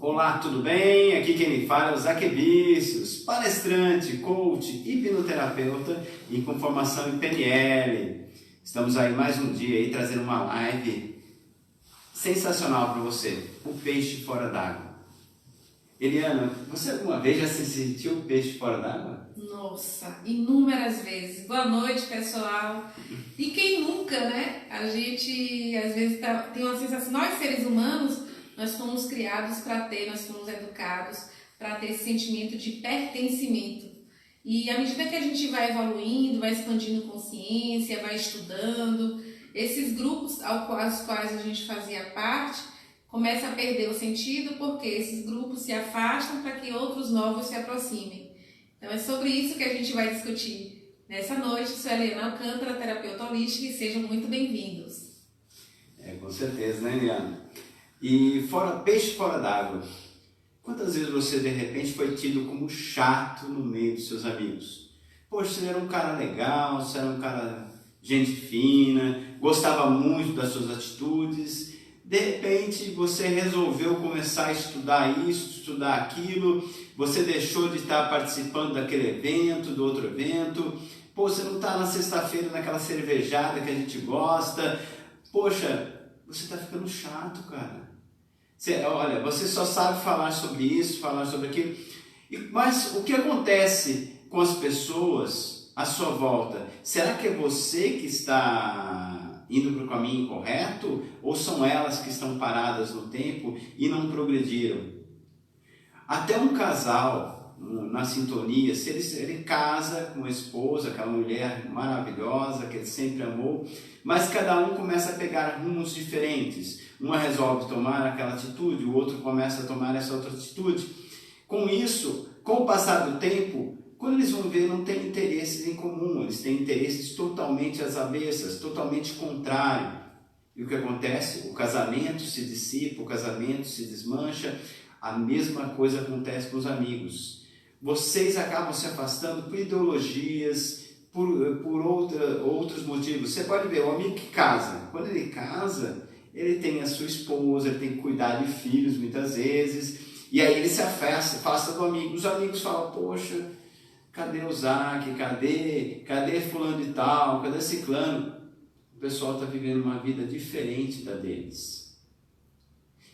Olá, tudo bem? Aqui quem me fala é o Zaque Vícios, palestrante, coach, hipnoterapeuta e com formação em PNL. Estamos aí mais um dia aí trazendo uma live sensacional para você, o peixe fora d'água. Eliana, você alguma vez já se sentiu peixe fora d'água? Nossa, inúmeras vezes. Boa noite, pessoal. E quem nunca, né? A gente às vezes tem uma sensação, nós seres humanos, nós fomos criados para ter, nós fomos educados para ter esse sentimento de pertencimento. E à medida que a gente vai evoluindo, vai expandindo consciência, vai estudando, esses grupos aos quais a gente fazia parte, começa a perder o sentido porque esses grupos se afastam para que outros novos se aproximem. Então é sobre isso que a gente vai discutir nessa noite. Sou Eliana Alcântara, terapeuta holística, e sejam muito bem-vindos. Com certeza, né, Eliana? E peixe fora d'água. Quantas vezes você de repente foi tido como chato no meio dos seus amigos? Poxa, você era um cara legal, você era um cara gente fina, gostava muito das suas atitudes. De repente você resolveu começar a estudar isso, estudar aquilo, você deixou de estar participando daquele evento, do outro evento. Pô, você não está na sexta-feira naquela cervejada que a gente gosta. Poxa, você está ficando chato, cara. Você só sabe falar sobre isso, falar sobre aquilo. Mas o que acontece com as pessoas à sua volta? Será que é você que está indo para o caminho correto? Ou são elas que estão paradas no tempo e não progrediram? Até um casal, na sintonia, se ele casa com a esposa, aquela mulher maravilhosa que ele sempre amou, mas cada um começa a pegar rumos diferentes. Uma resolve tomar aquela atitude, o outro começa a tomar essa outra atitude. Com isso, com o passar do tempo, quando eles vão ver, não tem interesses em comum, eles têm interesses totalmente às avessas, totalmente contrários. E o que acontece? O casamento se dissipa, o casamento se desmancha. A mesma coisa acontece com os amigos. Vocês acabam se afastando por ideologias, por outros motivos. Você pode ver, o amigo que casa, quando ele casa, ele tem a sua esposa, ele tem que cuidar de filhos muitas vezes, e aí ele se afasta do amigo. Os amigos falam, poxa, cadê o Zaque? Cadê fulano de tal? Cadê ciclano? O pessoal está vivendo uma vida diferente da deles.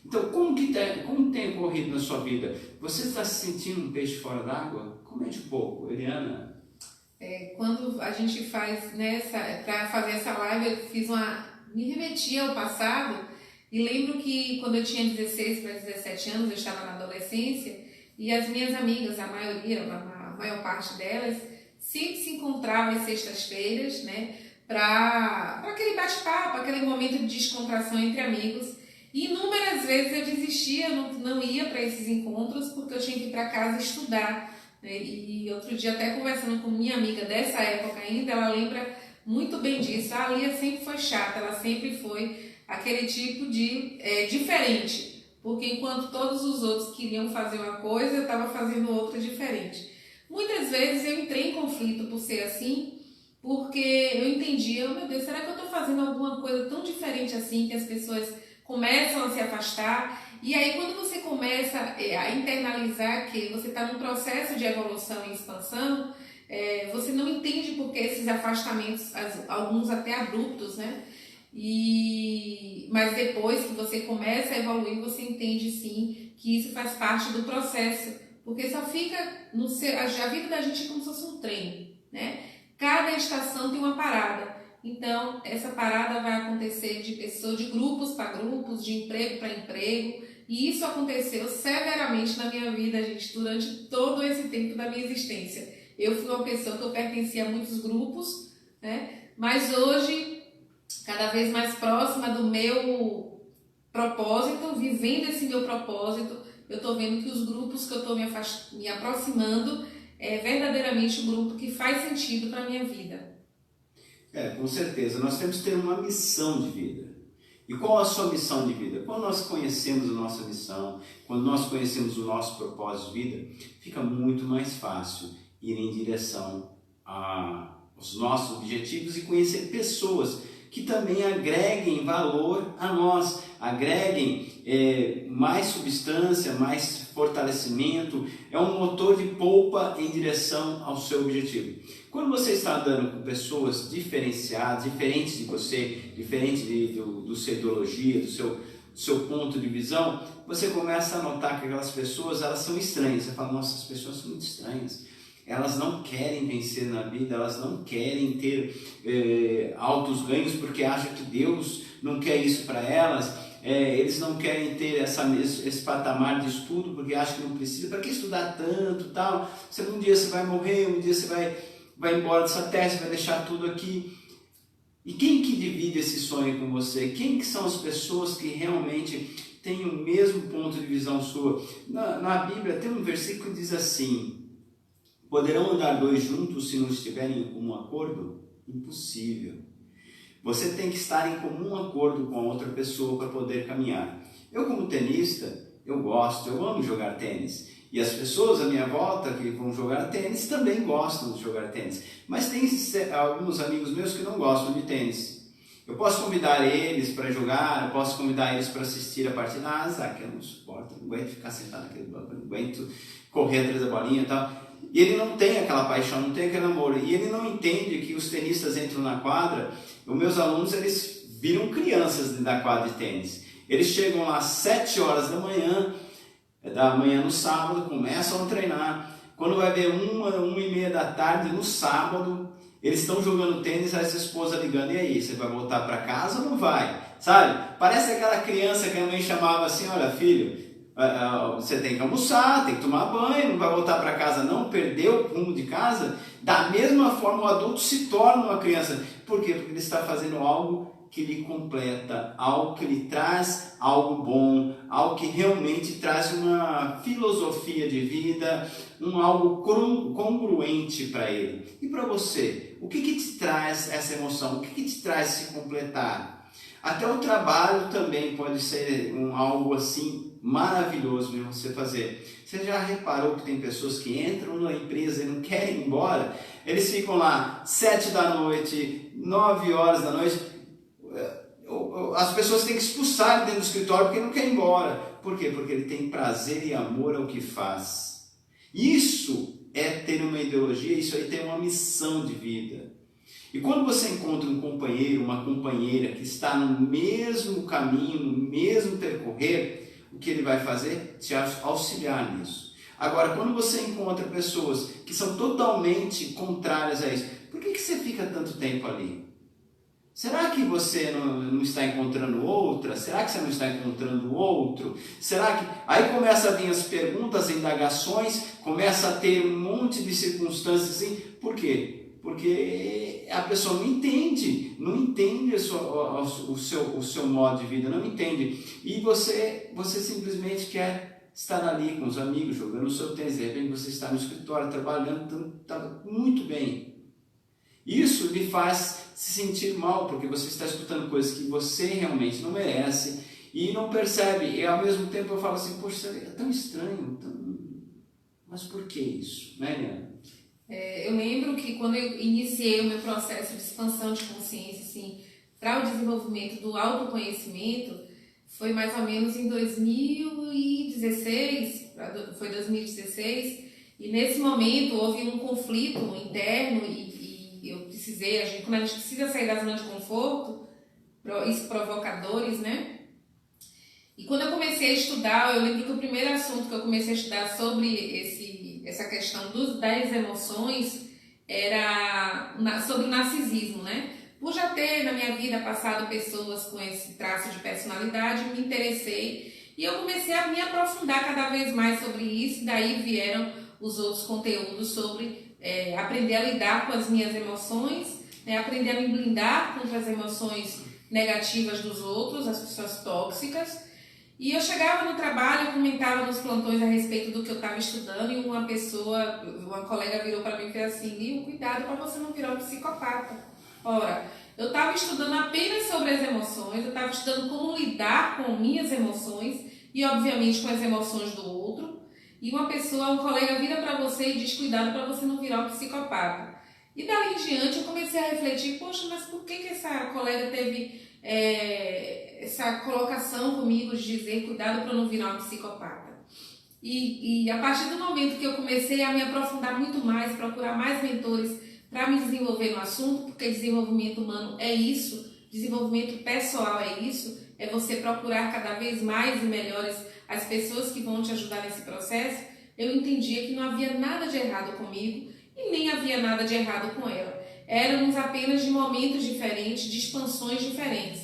Então, como tem ocorrido na sua vida? Você está se sentindo um peixe fora d'água? Comente um pouco, Eliana. Quando a gente faz para fazer essa live, me remeti ao passado e lembro que quando eu tinha 16 para 17 anos, eu estava na adolescência e as minhas amigas, a maior parte delas, sempre se encontravam às sextas-feiras, né, para aquele bate-papo, aquele momento de descontração entre amigos. E inúmeras vezes eu desistia, não ia para esses encontros porque eu tinha que ir para casa estudar. E outro dia, até conversando com minha amiga dessa época ainda, ela lembra muito bem disso. A Lia sempre foi chata, ela sempre foi aquele tipo de diferente, porque enquanto todos os outros queriam fazer uma coisa, eu estava fazendo outra diferente. Muitas vezes eu entrei em conflito por ser assim, porque eu entendia, meu Deus, será que eu estou fazendo alguma coisa tão diferente assim que as pessoas começam a se afastar? E aí quando você começa a internalizar que você está num processo de evolução e expansão, você não entende por que esses afastamentos, alguns até abruptos, né? Mas depois que você começa a evoluir, você entende sim que isso faz parte do processo, porque só fica a vida da gente é como se fosse um trem, né? Cada estação tem uma parada. Então, essa parada vai acontecer de grupos para grupos, de emprego para emprego, e isso aconteceu severamente na minha vida, gente, durante todo esse tempo da minha existência. Eu fui uma pessoa que eu pertencia a muitos grupos, né? Mas hoje, cada vez mais próxima do meu propósito, vivendo esse meu propósito, eu estou vendo que os grupos que eu estou me aproximando é verdadeiramente um grupo que faz sentido para a minha vida. Com certeza, nós temos que ter uma missão de vida. E qual a sua missão de vida? Quando nós conhecemos a nossa missão, quando nós conhecemos o nosso propósito de vida, fica muito mais fácil ir em direção aos nossos objetivos e conhecer pessoas que também agreguem valor a nós, agreguem mais substância, mais fortalecimento, é um motor de polpa em direção ao seu objetivo. Quando você está andando com pessoas diferenciadas, diferentes de você, diferentes do sua ideologia, do seu ponto de visão, você começa a notar que aquelas pessoas, elas são estranhas. Você fala, nossa, as pessoas são muito estranhas. Elas não querem vencer na vida, elas não querem ter altos ganhos porque acham que Deus não quer isso para elas. Eles não querem ter esse patamar de estudo porque acham que não precisa. Para que estudar tanto tal? Um dia você vai morrer, um dia você vai embora dessa terra, você vai deixar tudo aqui. E quem que divide esse sonho com você? Quem que são as pessoas que realmente têm o mesmo ponto de visão sua? Na Bíblia tem um versículo que diz assim: poderão andar dois juntos se não estiverem em comum acordo? Impossível. Você tem que estar em comum acordo com a outra pessoa para poder caminhar. Eu, como tenista, eu amo jogar tênis. E as pessoas à minha volta que vão jogar tênis também gostam de jogar tênis. Mas tem alguns amigos meus que não gostam de tênis. Eu posso convidar eles para jogar, eu posso convidar eles para assistir a partida. Que eu não suporto, eu não aguento ficar sentado naquele banco, eu não aguento correr atrás da bolinha e tal. E ele não tem aquela paixão, não tem aquele amor. E ele não entende que os tenistas entram na quadra. Os meus alunos, eles viram crianças dentro da quadra de tênis. Eles chegam lá às 7 horas da manhã no sábado, começam a treinar. Quando vai ver 1h30 da tarde no sábado, eles estão jogando tênis, aí sua esposa ligando, e aí, você vai voltar para casa ou não vai? Sabe? Parece aquela criança que a mãe chamava assim, olha filho, você tem que almoçar, tem que tomar banho, não vai voltar para casa não, perdeu o rumo de casa. Da mesma forma o adulto se torna uma criança. Por quê? Porque ele está fazendo algo que lhe completa, algo que lhe traz algo bom, algo que realmente traz uma filosofia de vida, algo congruente para ele. E para você, o que te traz essa emoção? O que te traz se completar? Até o trabalho também pode ser algo assim maravilhoso de você fazer. Você já reparou que tem pessoas que entram na empresa e não querem ir embora? Eles ficam lá 7 da noite, 9 horas da noite. As pessoas têm que expulsar ele dentro do escritório porque não quer ir embora. Por quê? Porque ele tem prazer e amor ao que faz. Isso é ter uma ideologia, isso aí tem uma missão de vida. E quando você encontra um companheiro, uma companheira que está no mesmo caminho, no mesmo percorrer, o que ele vai fazer? Te auxiliar nisso. Agora, quando você encontra pessoas que são totalmente contrárias a isso, por que você fica tanto tempo ali? Será que você não está encontrando outra? Será que você não está encontrando outro? Será que... Aí começa a vir as perguntas, as indagações, começa a ter um monte de circunstâncias assim. Por quê? Porque a pessoa não entende o seu modo de vida, não entende. E você simplesmente quer estar ali com os amigos, jogando o seu tênis. De repente você está no escritório, trabalhando, está muito bem. Isso lhe faz se sentir mal, porque você está escutando coisas que você realmente não merece e não percebe. E ao mesmo tempo eu falo assim, poxa, é tão estranho, mas por que isso? Né, Eliana? Eu lembro que quando eu iniciei o meu processo de expansão de consciência, assim, para o desenvolvimento do autoconhecimento, foi mais ou menos em 2016, e nesse momento houve um conflito interno e eu precisei, quando a gente precisa sair da zona de conforto, isso provoca dores, né? E quando eu comecei a estudar, eu lembro que o primeiro assunto que eu comecei a estudar sobre essa questão das emoções era sobre narcisismo, né? Por já ter na minha vida passado pessoas com esse traço de personalidade, me interessei e eu comecei a me aprofundar cada vez mais sobre isso, e daí vieram os outros conteúdos sobre aprender a lidar com as minhas emoções, né? Aprender a me blindar contra as emoções negativas dos outros, as pessoas tóxicas. E eu chegava no trabalho, comentava nos plantões a respeito do que eu estava estudando, e uma colega virou para mim e fez assim: Lio, cuidado para você não virar um psicopata. Ora, eu estava estudando apenas sobre as emoções, eu estava estudando como lidar com minhas emoções e obviamente com as emoções do outro, e um colega vira para você e diz: cuidado para você não virar um psicopata. E dali em diante eu comecei a refletir, poxa, mas por que essa colega teve essa colocação comigo de dizer cuidado para não virar uma psicopata? E a partir do momento que eu comecei a me aprofundar muito mais, procurar mais mentores para me desenvolver no assunto, porque desenvolvimento humano é isso, desenvolvimento pessoal é isso, é você procurar cada vez mais e melhores as pessoas que vão te ajudar nesse processo, eu entendia que não havia nada de errado comigo e nem havia nada de errado com ela. Éramos apenas de momentos diferentes, de expansões diferentes.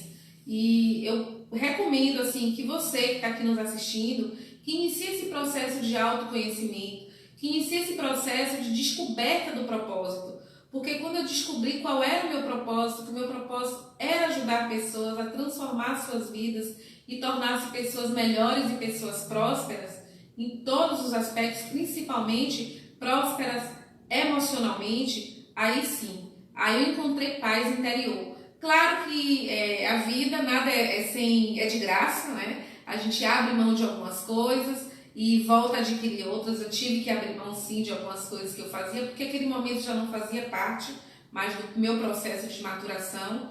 E eu recomendo assim que você que está aqui nos assistindo, que inicie esse processo de autoconhecimento, que inicie esse processo de descoberta do propósito. Porque quando eu descobri qual era o meu propósito, que o meu propósito era ajudar pessoas a transformar suas vidas e tornar-se pessoas melhores e pessoas prósperas, em todos os aspectos, principalmente prósperas emocionalmente, aí sim, aí eu encontrei paz interior. Claro que a vida nada é de graça, né? A gente abre mão de algumas coisas e volta a adquirir outras. Eu tive que abrir mão sim de algumas coisas que eu fazia, porque aquele momento já não fazia parte mais do meu processo de maturação.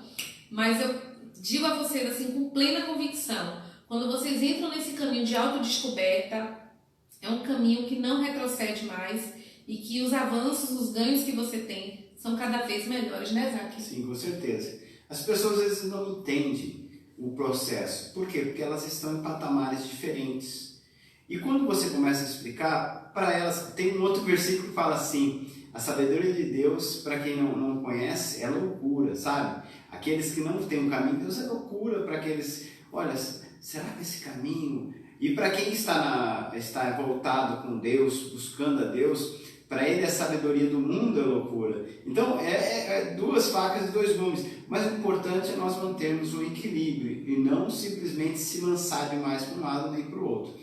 Mas eu digo a vocês assim com plena convicção, quando vocês entram nesse caminho de autodescoberta, é um caminho que não retrocede mais e que os avanços, os ganhos que você tem são cada vez melhores, né, Zac? Sim, com certeza. As pessoas às vezes não entendem o processo. Por quê? Porque elas estão em patamares diferentes. E quando você começa a explicar, para elas, tem um outro versículo que fala assim, a sabedoria de Deus, para quem não conhece, é loucura, sabe? Aqueles que não têm um caminho, Deus é loucura para aqueles, olha, será que esse caminho... E para quem está voltado com Deus, buscando a Deus, para ele a sabedoria do mundo é loucura. Então, é duas facas e dois gumes. Mas o importante é nós mantermos um equilíbrio e não simplesmente se lançar demais para um lado nem para o outro.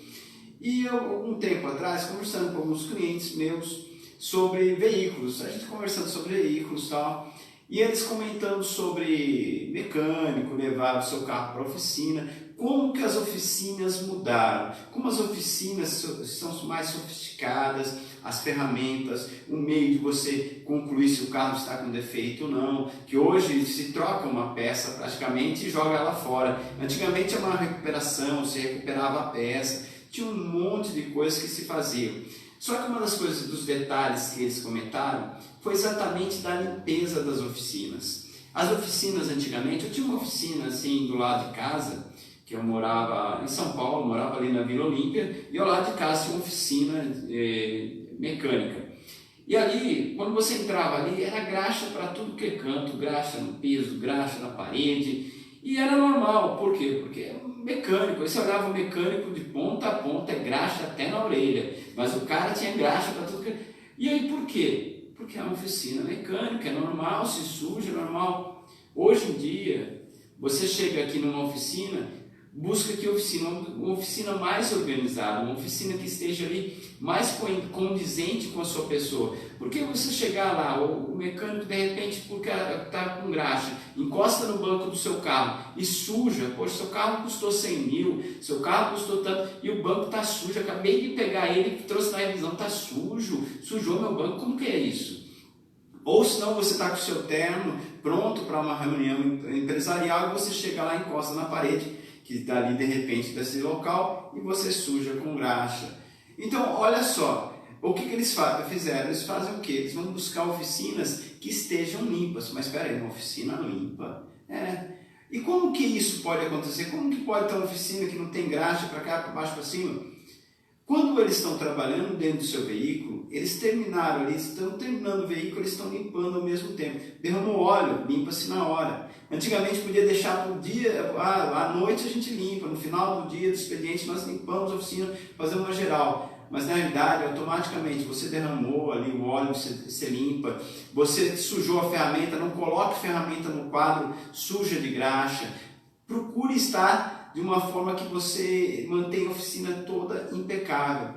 E eu, algum tempo atrás, conversando com alguns clientes meus sobre veículos, a gente conversando sobre veículos e tal, e eles comentando sobre mecânico, levar o seu carro para a oficina, como que as oficinas mudaram, como as oficinas são mais sofisticadas, as ferramentas, o meio de você concluir se o carro está com defeito ou não, que hoje se troca uma peça praticamente e joga ela fora. Antigamente era uma recuperação, se recuperava a peça, tinha um monte de coisas que se faziam. Só que uma das coisas, dos detalhes que eles comentaram, foi exatamente da limpeza das oficinas. As oficinas antigamente, eu tinha uma oficina assim do lado de casa, que eu morava em São Paulo, morava ali na Vila Olímpia, e ao lado de casa tinha uma oficina mecânica. E ali, quando você entrava ali, era graxa para tudo que é canto, graxa no piso, graxa na parede, e era normal. Por quê? Porque é um mecânico, aí você olhava o mecânico de ponta a ponta, é graxa até na orelha, mas o cara tinha graxa para tudo que... E aí por quê? Porque é uma oficina mecânica, é normal, se suja, é normal. Hoje em dia, você chega aqui numa oficina, busca que uma oficina mais organizada, uma oficina que esteja ali mais condizente com a sua pessoa. Porque você chegar lá, o mecânico de repente, porque está com graxa, encosta no banco do seu carro e suja, poxa, seu carro custou 100 mil, seu carro custou tanto, e o banco está sujo, acabei de pegar ele, trouxe na revisão, está sujo, sujou meu banco, como que é isso? Ou senão você está com o seu terno pronto para uma reunião empresarial e você chega lá e encosta na parede, que está ali de repente desse local, e você suja com graxa. Então, olha só, o que eles fizeram? Eles fazem o quê? Eles vão buscar oficinas que estejam limpas. Mas espera aí, uma oficina limpa? E como que isso pode acontecer? Como que pode ter uma oficina que não tem graxa para cá, para baixo, para cima? Quando eles estão trabalhando dentro do seu veículo, eles terminaram ali, estão terminando o veículo, eles estão limpando ao mesmo tempo. Derramou óleo, limpa-se na hora. Antigamente podia deixar para o dia, à noite a gente limpa, no final do dia do expediente nós limpamos a oficina, fazemos uma geral. Mas na realidade, automaticamente, você derramou ali o óleo, você limpa, você sujou a ferramenta, não coloque a ferramenta no quadro suja de graxa. Procure estar de uma forma que você mantenha a oficina toda impecável.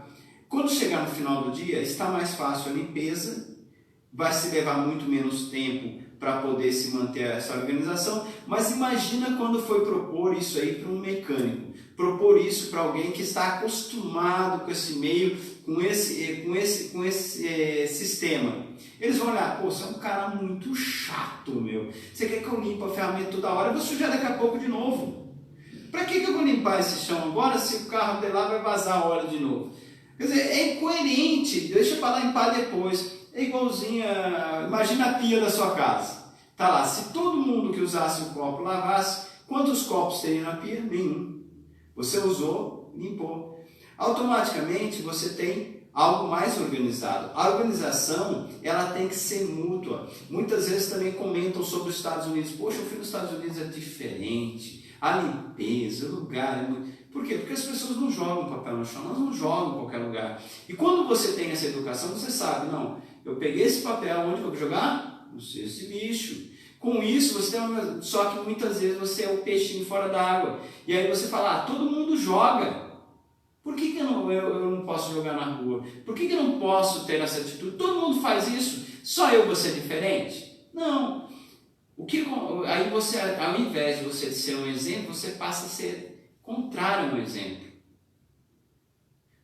Quando chegar no final do dia, está mais fácil a limpeza, vai se levar muito menos tempo para poder se manter essa organização, mas imagina quando foi propor isso aí para um mecânico, propor isso para alguém que está acostumado com esse meio, com esse sistema. Eles vão olhar, pô, você é um cara muito chato, meu. Você quer que eu limpe a ferramenta toda hora? Eu vou sujar daqui a pouco de novo. Para que eu vou limpar esse chão agora se o carro de lá vai vazar óleo de novo? Quer dizer, é incoerente, deixa para limpar depois. É igualzinho, imagina a pia da sua casa. Tá lá, se todo mundo que usasse o copo lavasse, quantos copos teria na pia? Nenhum. Você usou, limpou. Automaticamente você tem algo mais organizado. A organização, ela tem que ser mútua. Muitas vezes também comentam sobre os Estados Unidos. Poxa, eu fui nos Estados Unidos, é diferente. A limpeza, o lugar é muito... Por quê? Porque as pessoas não jogam papel no chão, elas não jogam em qualquer lugar. E quando você tem essa educação, você sabe, não, eu peguei esse papel, onde eu vou jogar? No cesto de lixo. Com isso, você tem uma... Só que muitas vezes você é o peixinho fora d'água. E aí você fala, todo mundo joga. Por que eu não posso jogar na rua? Por que eu não posso ter essa atitude? Todo mundo faz isso, só eu vou ser diferente? Não. Aí você, ao invés de você ser um exemplo, você passa a ser contrário a um exemplo.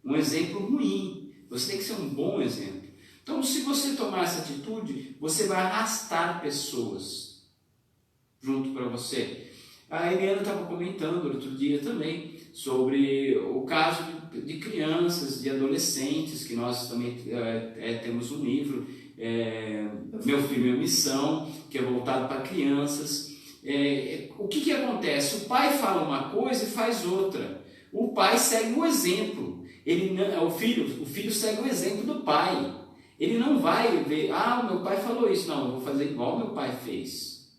Um exemplo ruim. Você tem que ser um bom exemplo. Então, se você tomar essa atitude, você vai arrastar pessoas junto para você. A Eliana estava comentando outro dia também sobre o caso de crianças, de adolescentes, que nós também temos um livro, Meu Filho, Minha Missão, que é voltado para crianças. O que acontece? O pai fala uma coisa e faz outra. O pai segue o exemplo. O filho segue o exemplo do pai. Ele não vai ver, o meu pai falou isso, não, eu vou fazer igual meu pai fez.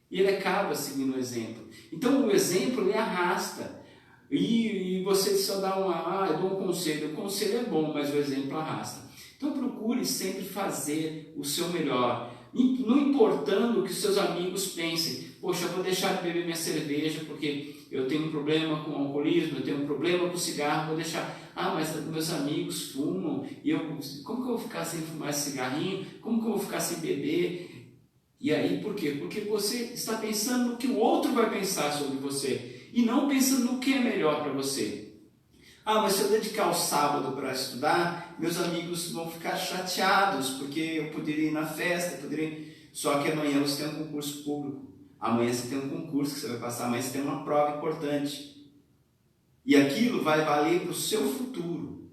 E ele acaba seguindo o exemplo. Então o exemplo ele arrasta. E você só dá eu dou um conselho. O conselho é bom, mas o exemplo arrasta. Então procure sempre fazer o seu melhor. Não importando o que os seus amigos pensem. Poxa, eu vou deixar de beber minha cerveja porque eu tenho um problema com o alcoolismo, eu tenho um problema com o cigarro, vou deixar. Mas meus amigos fumam, e como que eu vou ficar sem fumar esse cigarrinho? Como que eu vou ficar sem beber? E aí, por quê? Porque você está pensando no que o outro vai pensar sobre você, e não pensando no que é melhor para você. Mas se eu dedicar o sábado para estudar, meus amigos vão ficar chateados, porque eu poderia ir na festa, só que amanhã você tem um concurso público, amanhã você tem um concurso que você vai passar, amanhã você tem uma prova importante. E aquilo vai valer para o seu futuro.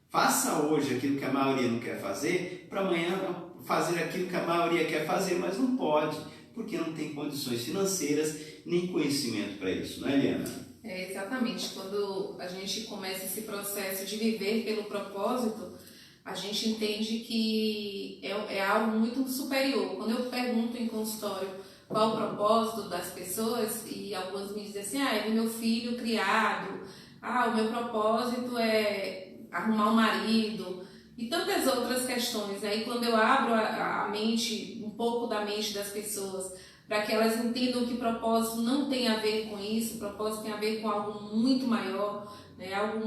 Faça hoje aquilo que a maioria não quer fazer, para amanhã fazer aquilo que a maioria quer fazer, mas não pode, porque não tem condições financeiras nem conhecimento para isso, não é, Eliana? Exatamente. Quando a gente começa esse processo de viver pelo propósito, a gente entende que é algo muito superior. Quando eu pergunto em consultório qual o propósito das pessoas, e algumas me dizem assim, é ver meu filho criado, o meu propósito é arrumar um marido, e tantas outras questões. Aí quando eu abro a mente, um pouco da mente das pessoas, para que elas entendam que propósito não tem a ver com isso, propósito tem a ver com algo muito maior, né? Algo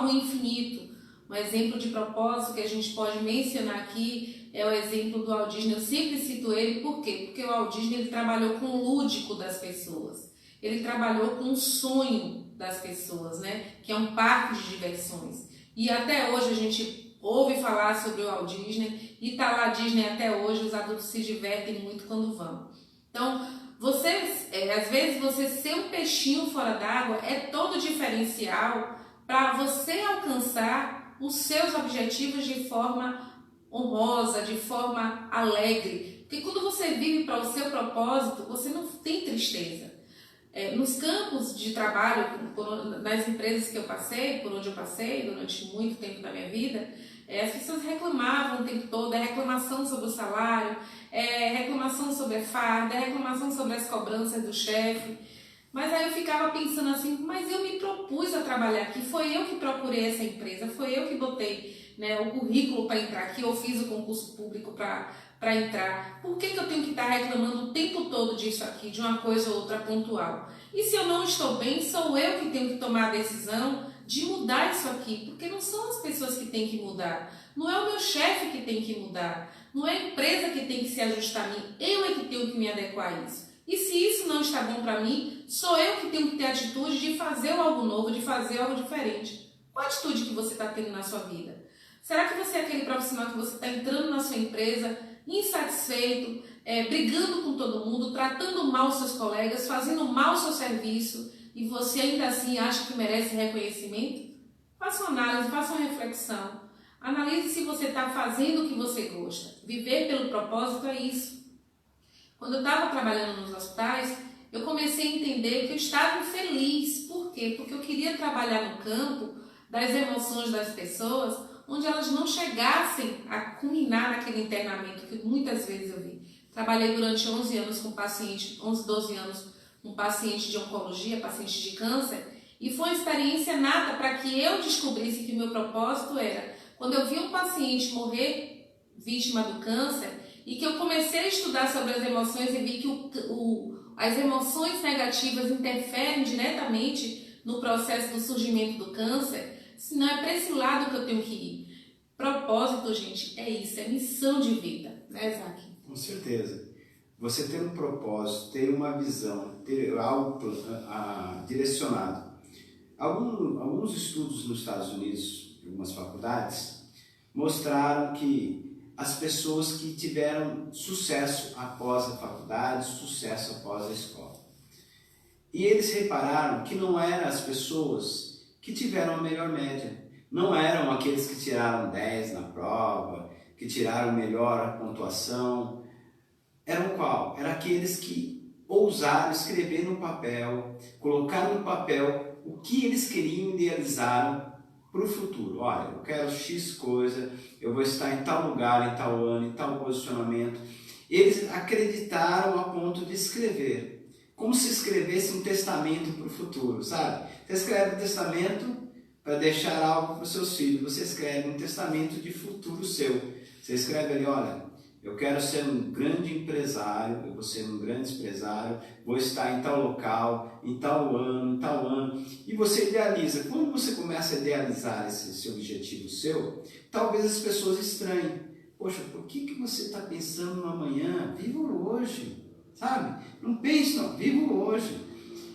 infinito. Um exemplo de propósito que a gente pode mencionar aqui é o exemplo do Walt Disney. Eu sempre cito ele, por quê? Porque o Walt Disney ele trabalhou com o lúdico das pessoas, ele trabalhou com o sonho das pessoas, né? Que é um parque de diversões. E até hoje a gente ouve falar sobre o Walt Disney e tá lá Disney até hoje, os adultos se divertem muito quando vão. Então, às vezes você ser um peixinho fora d'água é todo diferencial para você alcançar os seus objetivos de forma honrosa, de forma alegre. Porque quando você vive para o seu propósito, você não tem tristeza. Nos campos de trabalho, nas empresas que eu passei, por onde eu passei durante muito tempo da minha vida, as pessoas reclamavam o tempo todo, reclamação sobre o salário, reclamação sobre a farda, reclamação sobre as cobranças do chefe. Mas aí eu ficava pensando assim, mas eu me propus a trabalhar aqui, foi eu que procurei essa empresa, foi eu que botei, né, o currículo para entrar aqui, eu fiz o concurso público para entrar. Por que eu tenho que estar reclamando o tempo todo disso aqui, de uma coisa ou outra pontual? E se eu não estou bem, sou eu que tenho que tomar a decisão de mudar isso aqui, porque não são as pessoas que têm que mudar, não é o meu chefe que tem que mudar, Não é a empresa que tem que se ajustar a mim, eu é que tenho que me adequar a isso. E se isso não está bom para mim, sou eu que tenho que ter a atitude de fazer algo novo, de fazer algo diferente. Qual a atitude que você está tendo na sua vida? Será que você é aquele profissional que você está entrando na sua empresa insatisfeito, brigando com todo mundo, tratando mal os seus colegas, fazendo mal o seu serviço e você ainda assim acha que merece reconhecimento? Faça uma análise, faça uma reflexão. Analise se você está fazendo o que você gosta. Viver pelo propósito é isso. Quando eu estava trabalhando nos hospitais, eu comecei a entender que eu estava infeliz. Por quê? Porque eu queria trabalhar no campo das emoções das pessoas, onde elas não chegassem a culminar naquele internamento que muitas vezes eu vi. Trabalhei durante 11 anos com paciente, 11, 12 anos com paciente de oncologia, paciente de câncer, e foi uma experiência nata para que eu descobrisse que o meu propósito era, quando eu vi um paciente morrer vítima do câncer, e que eu comecei a estudar sobre as emoções e vi que as emoções negativas interferem diretamente no processo do surgimento do câncer, senão é para esse lado que eu tenho que ir. Propósito, gente, é isso, é missão de vida, né, Isaac? Com certeza. Você ter um propósito, ter uma visão, ter algo direcionado. Alguns estudos nos Estados Unidos, em algumas faculdades, mostraram que as pessoas que tiveram sucesso após a faculdade, sucesso após a escola. E eles repararam que não eram as pessoas que tiveram a melhor média. Não eram aqueles que tiraram 10 na prova, que tiraram melhor pontuação. Eram qual? Eram aqueles que ousaram escrever no papel, colocar no papel o que eles queriam e idealizaram para o futuro. Olha, eu quero X coisa, eu vou estar em tal lugar, em tal ano, em tal posicionamento. Eles acreditaram a ponto de escrever, como se escrevesse um testamento para o futuro, sabe? Você escreve um testamento para deixar algo para os seus filhos, você escreve um testamento de futuro seu. Você escreve ali, olha, eu quero ser um grande empresário, eu vou ser um grande empresário, vou estar em tal local, em tal ano, e você idealiza. Quando você começa a idealizar esse objetivo seu, talvez as pessoas estranhem. Poxa, por que você está pensando no amanhã? Viva o hoje, sabe? Não pense, não, viva o hoje.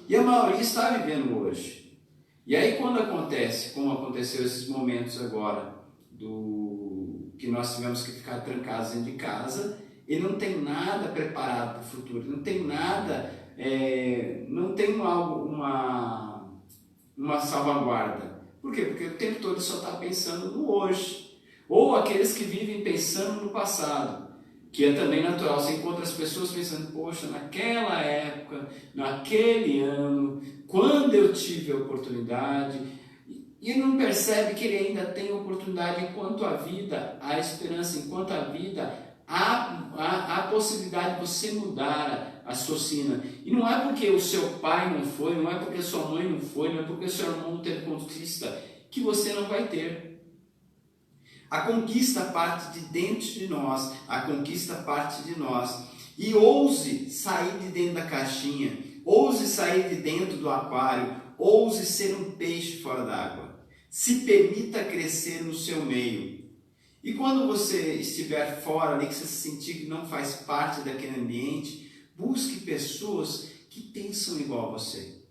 E a maioria está vivendo hoje. E aí quando acontece, como aconteceu esses momentos agora, que nós tivemos que ficar trancados dentro de casa, ele não tem nada preparado para o futuro, não tem nada, não tem uma salvaguarda. Por quê? Porque o tempo todo ele só está pensando no hoje. Ou aqueles que vivem pensando no passado, que é também natural. Você encontra as pessoas pensando, poxa, naquela época, naquele ano, quando eu tive a oportunidade... E não percebe que ele ainda tem oportunidade enquanto a vida, a esperança, enquanto a vida, há a possibilidade de você mudar a sua sina. E não é porque o seu pai não foi, não é porque a sua mãe não foi, não é porque o seu irmão não teve conquista, que você não vai ter. A conquista parte de dentro de nós, a conquista parte de nós. E ouse sair de dentro da caixinha, ouse sair de dentro do aquário, ouse ser um peixe fora d'água. Se permita crescer no seu meio. E quando você estiver fora ali, que você se sentir que não faz parte daquele ambiente, busque pessoas que pensam igual a você.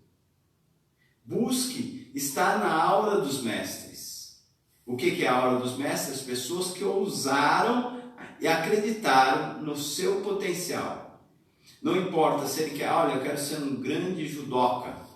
Busque estar na aula dos mestres. O que é a aula dos mestres? Pessoas que ousaram e acreditaram no seu potencial. Não importa se ele quer, olha, eu quero ser um grande judoca.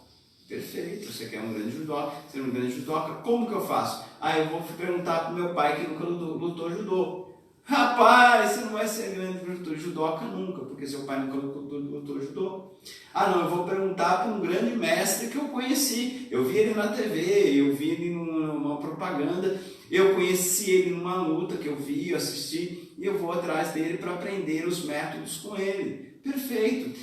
Perfeito, você quer um grande judoca, ser um grande judoca, como que eu faço? Eu vou perguntar para o meu pai que nunca lutou judô. Rapaz, você não vai ser grande judoca nunca, porque seu pai nunca lutou judô. Não, eu vou perguntar para um grande mestre que eu conheci. Eu vi ele na TV, eu vi ele numa propaganda, eu conheci ele numa luta que eu vi, eu assisti, e eu vou atrás dele para aprender os métodos com ele. Perfeito.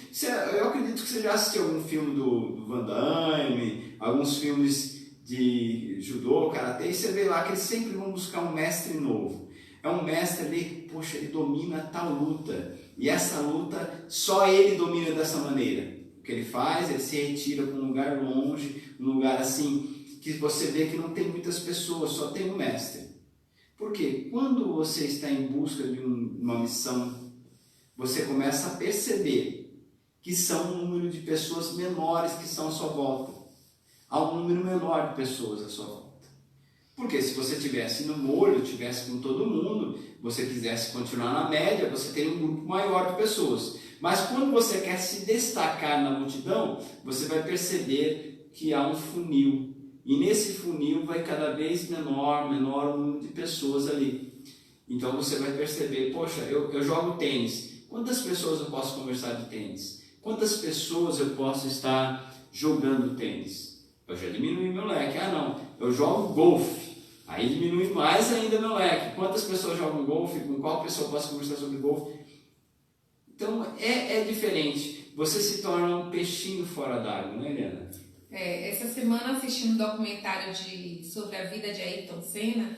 Eu acredito que você já assistiu algum filme do Van Damme, alguns filmes de judô, karatê, e você vê lá que eles sempre vão buscar um mestre novo. É um mestre ali, poxa, ele domina tal luta, e essa luta só ele domina dessa maneira. O que ele faz? Ele se retira para um lugar longe, um lugar assim, que você vê que não tem muitas pessoas, só tem um mestre. Porque quando você está em busca de uma missão, você começa a perceber que são um número de pessoas menores que estão à sua volta. Há um número menor de pessoas à sua volta. Porque se você estivesse no molho, estivesse com todo mundo, você quisesse continuar na média, você teria um grupo maior de pessoas. Mas quando você quer se destacar na multidão, você vai perceber que há um funil. E nesse funil vai cada vez menor o número de pessoas ali. Então você vai perceber, poxa, eu jogo tênis. Quantas pessoas eu posso conversar de tênis? Quantas pessoas eu posso estar jogando tênis? Eu já diminui meu leque. Ah não, eu jogo golfe. Aí diminui mais ainda meu leque. Quantas pessoas jogam golfe? Com qual pessoa eu posso conversar sobre golfe? Então é diferente. Você se torna um peixinho fora d'água, não é, Helena? Essa semana assistindo um documentário sobre a vida de Ayrton Senna.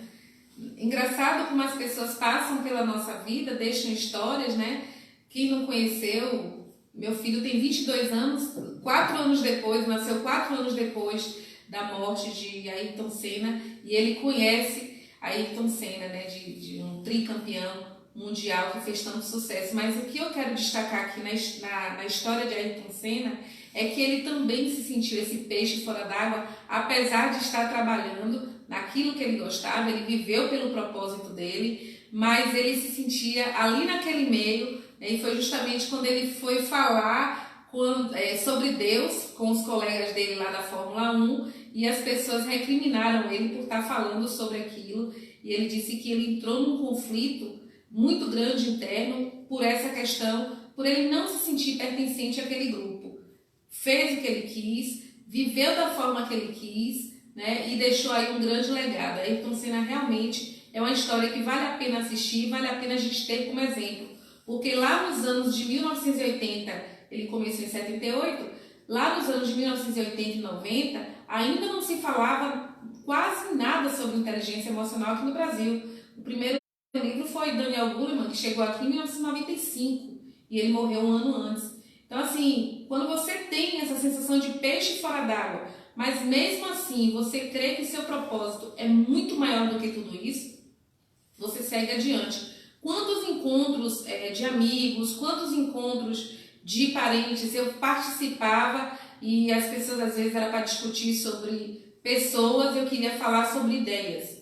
Engraçado como as pessoas passam pela nossa vida, deixam histórias, né? Quem não conheceu, meu filho tem 22 anos, 4 anos depois, nasceu 4 anos depois da morte de Ayrton Senna, e ele conhece Ayrton Senna, né? De um tricampeão mundial que fez tanto sucesso. Mas o que eu quero destacar aqui na história de Ayrton Senna é que ele também se sentiu esse peixe fora d'água, apesar de estar trabalhando naquilo que ele gostava, ele viveu pelo propósito dele, mas ele se sentia ali naquele meio, né, e foi justamente quando ele foi falar sobre Deus com os colegas dele lá da Fórmula 1, e as pessoas recriminaram ele por estar falando sobre aquilo, e ele disse que ele entrou num conflito muito grande interno por essa questão, por ele não se sentir pertencente àquele grupo. Fez o que ele quis, viveu da forma que ele quis, né, e deixou aí um grande legado. Ayrton Senna realmente é uma história que vale a pena assistir, vale a pena a gente ter como exemplo, porque lá nos anos de 1980, ele começou em 78, lá nos anos de 1980 e 90, ainda não se falava quase nada sobre inteligência emocional aqui no Brasil. O primeiro livro foi Daniel Goleman, que chegou aqui em 1995, e ele morreu um ano antes. Então, assim, quando você tem essa sensação de peixe fora d'água, mas mesmo assim você crê que seu propósito é muito maior do que tudo isso, você segue adiante. Quantos encontros de amigos, quantos encontros de parentes eu participava e as pessoas às vezes era para discutir sobre pessoas, eu queria falar sobre ideias.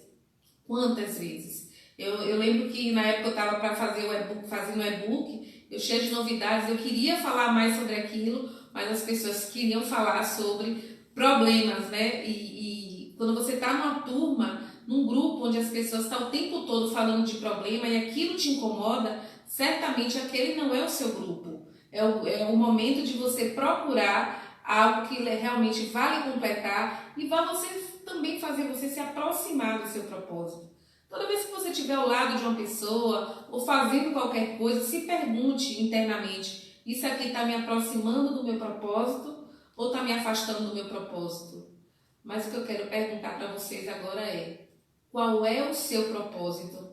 Quantas vezes? Eu lembro que na época eu estava para fazer o e-book, fazendo o e-book, eu cheio de novidades, eu queria falar mais sobre aquilo, mas as pessoas queriam falar sobre problemas, né? E quando você está numa turma, num grupo onde as pessoas estão o tempo todo falando de problema e aquilo te incomoda, certamente aquele não é o seu grupo. É o momento de você procurar algo que realmente vale completar e vai você também fazer você se aproximar do seu propósito. Toda vez que você estiver ao lado de uma pessoa ou fazendo qualquer coisa, se pergunte internamente: isso aqui está me aproximando do meu propósito ou está me afastando do meu propósito? Mas o que eu quero perguntar para vocês agora é: qual é o seu propósito?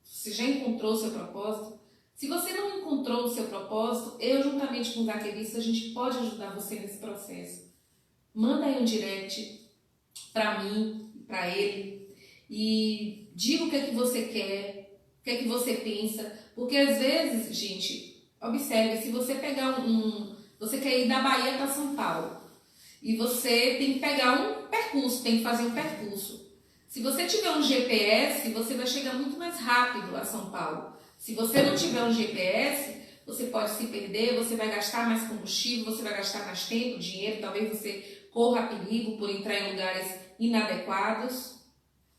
Você já encontrou o seu propósito? Se você não encontrou o seu propósito, eu juntamente com os arquivistas, a gente pode ajudar você nesse processo. Manda aí um direct para mim, para ele, e diga o que é que você quer, o que é que você pensa, porque às vezes, gente, observe, se você pegar você quer ir da Bahia para São Paulo, e você tem que pegar um percurso, tem que fazer um percurso. Se você tiver um GPS, você vai chegar muito mais rápido a São Paulo. Se você não tiver um GPS, você pode se perder, você vai gastar mais combustível, você vai gastar mais tempo, dinheiro, talvez você corra perigo por entrar em lugares inadequados.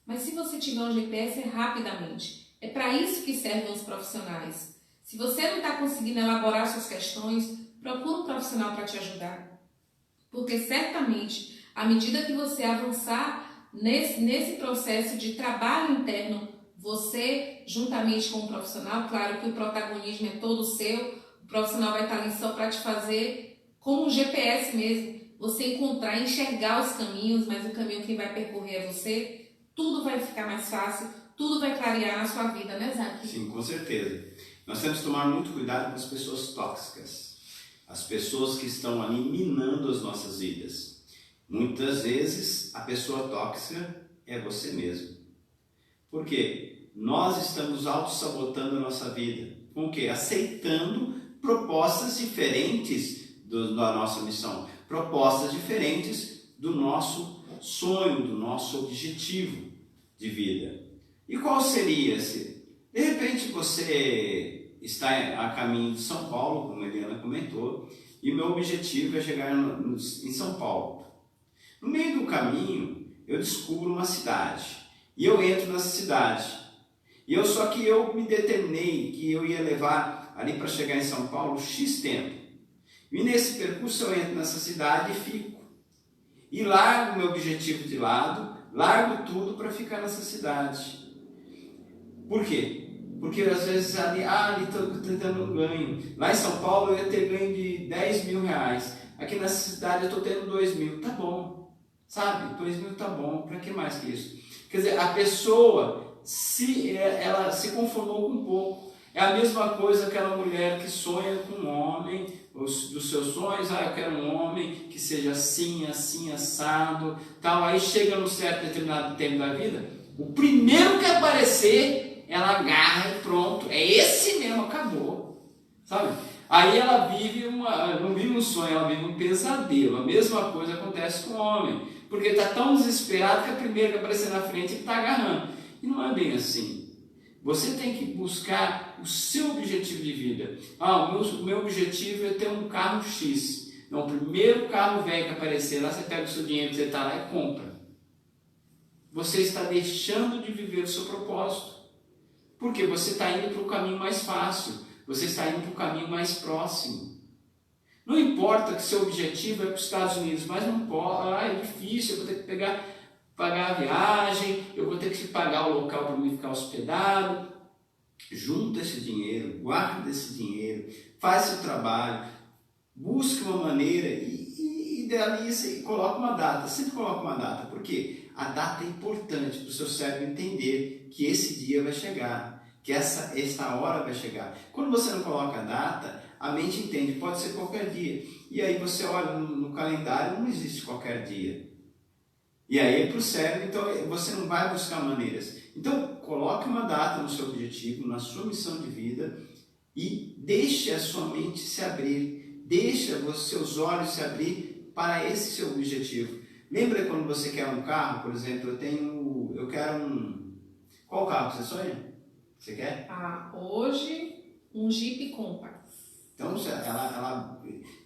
Mas se você tiver um GPS, é rapidamente. É para isso que servem os profissionais. Se você não está conseguindo elaborar suas questões, procura um profissional para te ajudar. Porque certamente, à medida que você avançar nesse processo de trabalho interno, você, juntamente com o profissional, claro que o protagonismo é todo seu, o profissional vai estar ali só para te fazer como um GPS mesmo, você encontrar, enxergar os caminhos, mas o caminho que vai percorrer é você, tudo vai ficar mais fácil, tudo vai clarear a sua vida, né, Zac? Sim, com certeza. Nós temos que tomar muito cuidado com as pessoas tóxicas, as pessoas que estão ali minando as nossas vidas. Muitas vezes a pessoa tóxica é você mesmo. Por quê? Nós estamos auto-sabotando a nossa vida. Com o quê? Aceitando propostas diferentes da nossa missão, propostas diferentes do nosso sonho, do nosso objetivo de vida. E qual seria esse? De repente você está a caminho de São Paulo, como a Eliana comentou, e o meu objetivo é chegar em São Paulo. No meio do caminho, eu descubro uma cidade, e eu entro nessa cidade. Só que eu me determinei que eu ia levar ali para chegar em São Paulo X tempo. E nesse percurso eu entro nessa cidade e fico. E largo o meu objetivo de lado, largo tudo para ficar nessa cidade. Por quê? Porque às vezes ali estou tentando um ganho. Lá em São Paulo eu ia ter ganho de 10 mil reais. Aqui nessa cidade eu estou tendo 2 mil. Tá bom, sabe? 2 mil tá bom. Para que mais que isso? Quer dizer, a pessoa ela se conformou com pouco. É a mesma coisa aquela mulher que sonha com um homem, dos seus sonhos, eu quero um homem que seja assim, assim, assado, tal. Aí chega num certo determinado tempo da vida, o primeiro que aparecer, ela agarra e pronto, é esse mesmo, acabou, sabe? Aí ela vive não vive um sonho, ela vive um pesadelo. A mesma coisa acontece com o homem, porque está tão desesperado que a primeira que aparecer na frente ele está agarrando. E não é bem assim. Você tem que buscar o seu objetivo de vida. O meu objetivo é ter um carro X. Não, o primeiro carro velho que aparecer lá, você pega o seu dinheiro, você está lá e compra. Você está deixando de viver o seu propósito. Porque você está indo para o caminho mais fácil. Você está indo para o caminho mais próximo. Não importa que seu objetivo é para os Estados Unidos, mas não pode, é difícil, eu vou ter que pagar a viagem, eu vou ter que pagar o local para mim ficar hospedado. Junta esse dinheiro, guarda esse dinheiro, faz o trabalho, busque uma maneira e idealiza e coloca uma data. Sempre coloca uma data, porque a data é importante para o seu cérebro entender que esse dia vai chegar, que esta hora vai chegar. Quando você não coloca a data, a mente entende, pode ser qualquer dia. E aí você olha no calendário, não existe qualquer dia. E aí para o cérebro, então você não vai buscar maneiras. Então coloque uma data no seu objetivo, na sua missão de vida e deixe a sua mente se abrir. Deixe os seus olhos se abrir para esse seu objetivo. Lembra quando você quer um carro, por exemplo, eu quero um... Qual carro você sonha? Você quer? Hoje um Jeep Compass. Então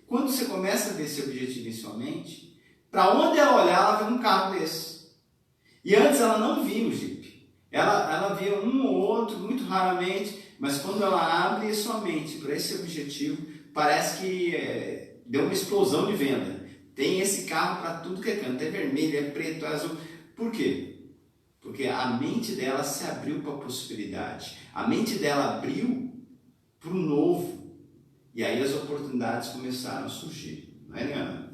quando você começa a ver esse objetivo em sua mente, para onde ela olhar, ela vê um carro desse. E antes ela não via o Jeep. Ela via um ou outro, muito raramente, mas quando ela abre sua mente para esse objetivo, parece que deu uma explosão de venda. Tem esse carro para tudo que é canto, é vermelho, é preto, é azul. Por quê? Porque a mente dela se abriu para a prosperidade. A mente dela abriu para o novo. E aí as oportunidades começaram a surgir. Não é, Eliana?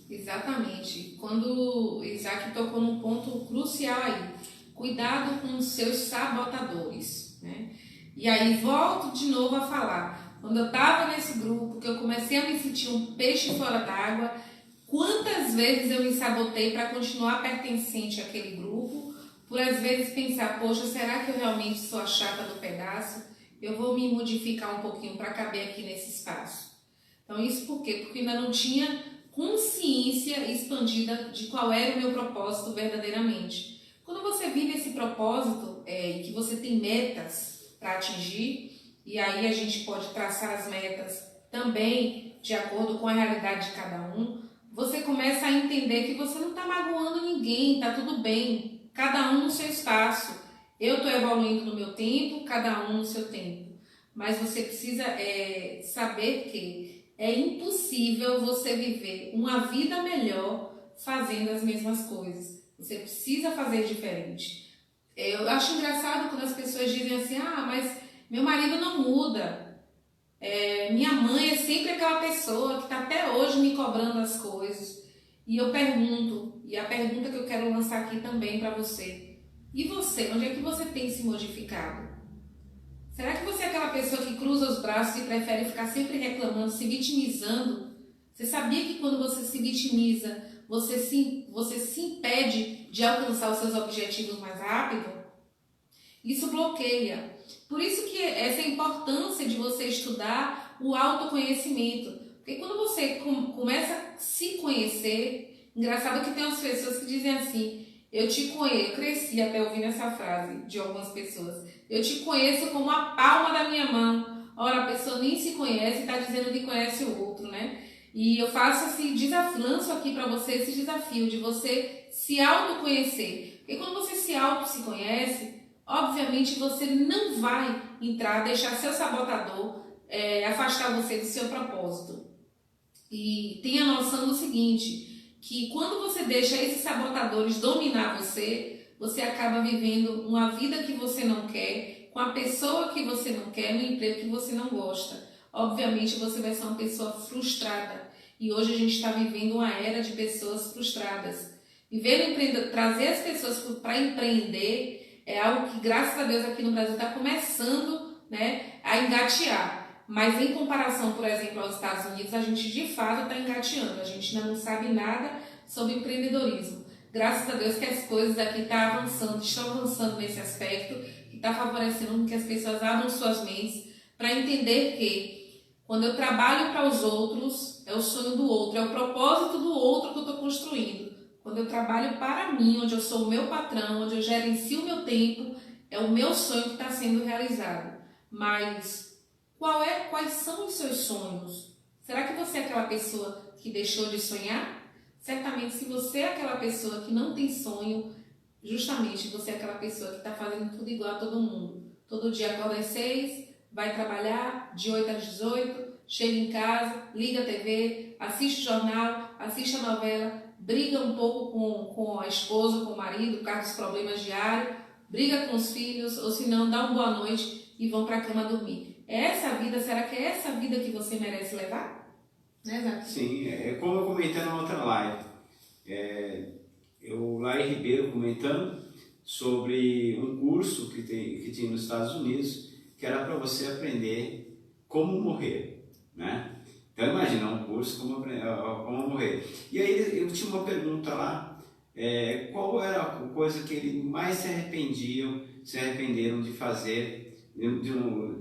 Exatamente. Quando o Isaac tocou num ponto crucial aí, cuidado com os seus sabotadores, né? E aí volto de novo a falar, quando eu estava nesse grupo, que eu comecei a me sentir um peixe fora d'água, quantas vezes eu me sabotei para continuar pertencente àquele grupo, por às vezes pensar, poxa, será que eu realmente sou a chata do pedaço? Eu vou me modificar um pouquinho para caber aqui nesse espaço. Então isso por quê? Porque ainda não tinha consciência expandida de qual era o meu propósito verdadeiramente. Quando você vive esse propósito e que você tem metas para atingir, e aí a gente pode traçar as metas também de acordo com a realidade de cada um, você começa a entender que você não está magoando ninguém, está tudo bem, cada um no seu espaço. Eu estou evoluindo no meu tempo, cada um no seu tempo. Mas você precisa saber que é impossível você viver uma vida melhor fazendo as mesmas coisas. Você precisa fazer diferente. Eu acho engraçado quando as pessoas dizem assim, mas meu marido não muda. Minha mãe é sempre aquela pessoa que está até hoje me cobrando as coisas. E eu pergunto, e a pergunta que eu quero lançar aqui também para você. E você, onde é que você tem se modificado? Será que você é aquela pessoa que cruza os braços e prefere ficar sempre reclamando, se vitimizando? Você sabia que quando você se vitimiza, você se impede de alcançar os seus objetivos mais rápido? Isso bloqueia. Por isso que essa importância de você estudar o autoconhecimento. Porque quando você começa a se conhecer, engraçado que tem umas pessoas que dizem assim, eu te conheço, eu cresci até ouvindo essa frase de algumas pessoas, eu te conheço como a palma da minha mão. Ora, a pessoa nem se conhece e está dizendo que conhece o outro, né? E eu faço esse desafio, lanço aqui para você esse desafio de você se autoconhecer. Porque quando você se conhece, obviamente você não vai deixar seu sabotador afastar você do seu propósito. E tenha noção do seguinte, que quando você deixa esses sabotadores dominar você, você acaba vivendo uma vida que você não quer, com a pessoa que você não quer, no emprego que você não gosta. Obviamente você vai ser uma pessoa frustrada. E hoje a gente está vivendo uma era de pessoas frustradas. Trazer as pessoas para empreender é algo que, graças a Deus, aqui no Brasil está começando, né, a engatear. Mas em comparação, por exemplo, aos Estados Unidos, a gente de fato está engateando. A gente ainda não sabe nada sobre empreendedorismo. Graças a Deus que as coisas aqui estão avançando nesse aspecto, que está favorecendo que as pessoas abram suas mentes para entender que quando eu trabalho para os outros, é o sonho do outro, é o propósito do outro que eu estou construindo. Quando eu trabalho para mim, onde eu sou o meu patrão, onde eu gerencio o meu tempo, é o meu sonho que está sendo realizado. Mas quais são os seus sonhos? Será que você é aquela pessoa que deixou de sonhar? Certamente, se você é aquela pessoa que não tem sonho, justamente você é aquela pessoa que está fazendo tudo igual a todo mundo. Todo dia acorda às 6, vai trabalhar de 8 às 18, chega em casa, liga a TV, assiste o jornal, assiste a novela, briga um pouco com a esposa, com o marido, por causa dos problemas diários, briga com os filhos, ou se não, dá uma boa noite e vão para a cama dormir. É essa a vida? Será que é essa a vida que você merece levar? Né, Zac? Sim, como eu comentei na outra live. Eu, Laí Ribeiro, comentando sobre um curso que tinha nos Estados Unidos, que era para você aprender como morrer, né? Então imagina um curso como morrer. E aí eu tinha uma pergunta lá, qual era a coisa que eles mais se arrependeram de fazer,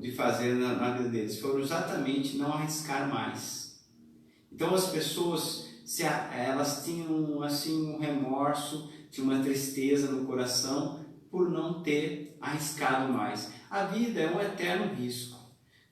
de fazer na vida deles? Foram exatamente não arriscar mais. Então as pessoas, elas tinham assim um remorso, tinham uma tristeza no coração por não ter arriscado mais. A vida é um eterno risco.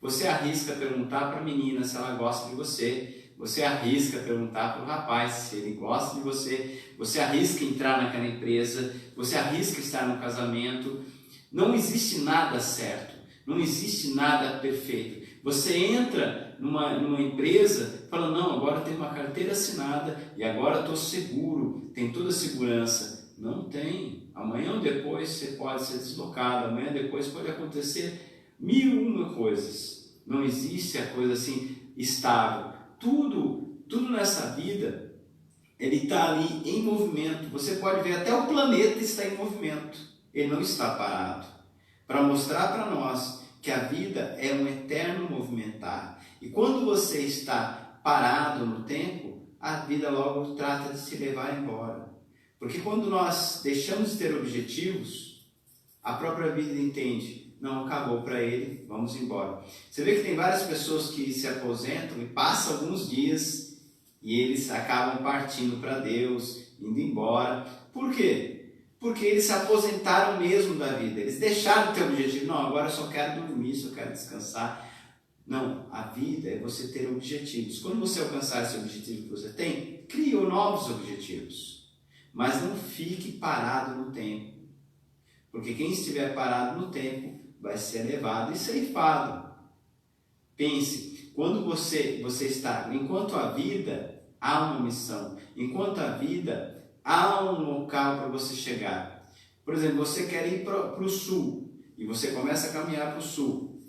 Você arrisca perguntar para a menina se ela gosta de você, você arrisca perguntar para o rapaz se ele gosta de você, você arrisca entrar naquela empresa, você arrisca estar no casamento. Não existe nada certo, não existe nada perfeito. Você entra numa empresa, fala, não, agora tem uma carteira assinada e agora estou seguro, tem toda a segurança. Não tem. Amanhã ou depois você pode ser deslocado, amanhã depois pode acontecer 1001 coisas. Não existe a coisa assim estável. Tudo nessa vida, ele está ali em movimento. Você pode ver, até o planeta está em movimento. Ele não está parado. Para mostrar para nós que a vida é um eterno movimentar. E quando você está parado no tempo, a vida logo trata de se levar embora. Porque quando nós deixamos de ter objetivos, a própria vida entende, não acabou para ele, vamos embora. Você vê que tem várias pessoas que se aposentam e passam alguns dias e eles acabam partindo para Deus, indo embora. Por quê? Porque eles se aposentaram mesmo da vida, eles deixaram de ter objetivo. Não, agora eu só quero dormir, só quero descansar. Não, a vida é você ter objetivos. Quando você alcançar esse objetivo que você tem, crie novos objetivos. Mas não fique parado no tempo. Porque quem estiver parado no tempo vai ser levado e ceifado. Pense, quando você está, enquanto a vida há uma missão, enquanto a vida há um local para você chegar. Por exemplo, você quer ir para o sul e você começa a caminhar para o sul.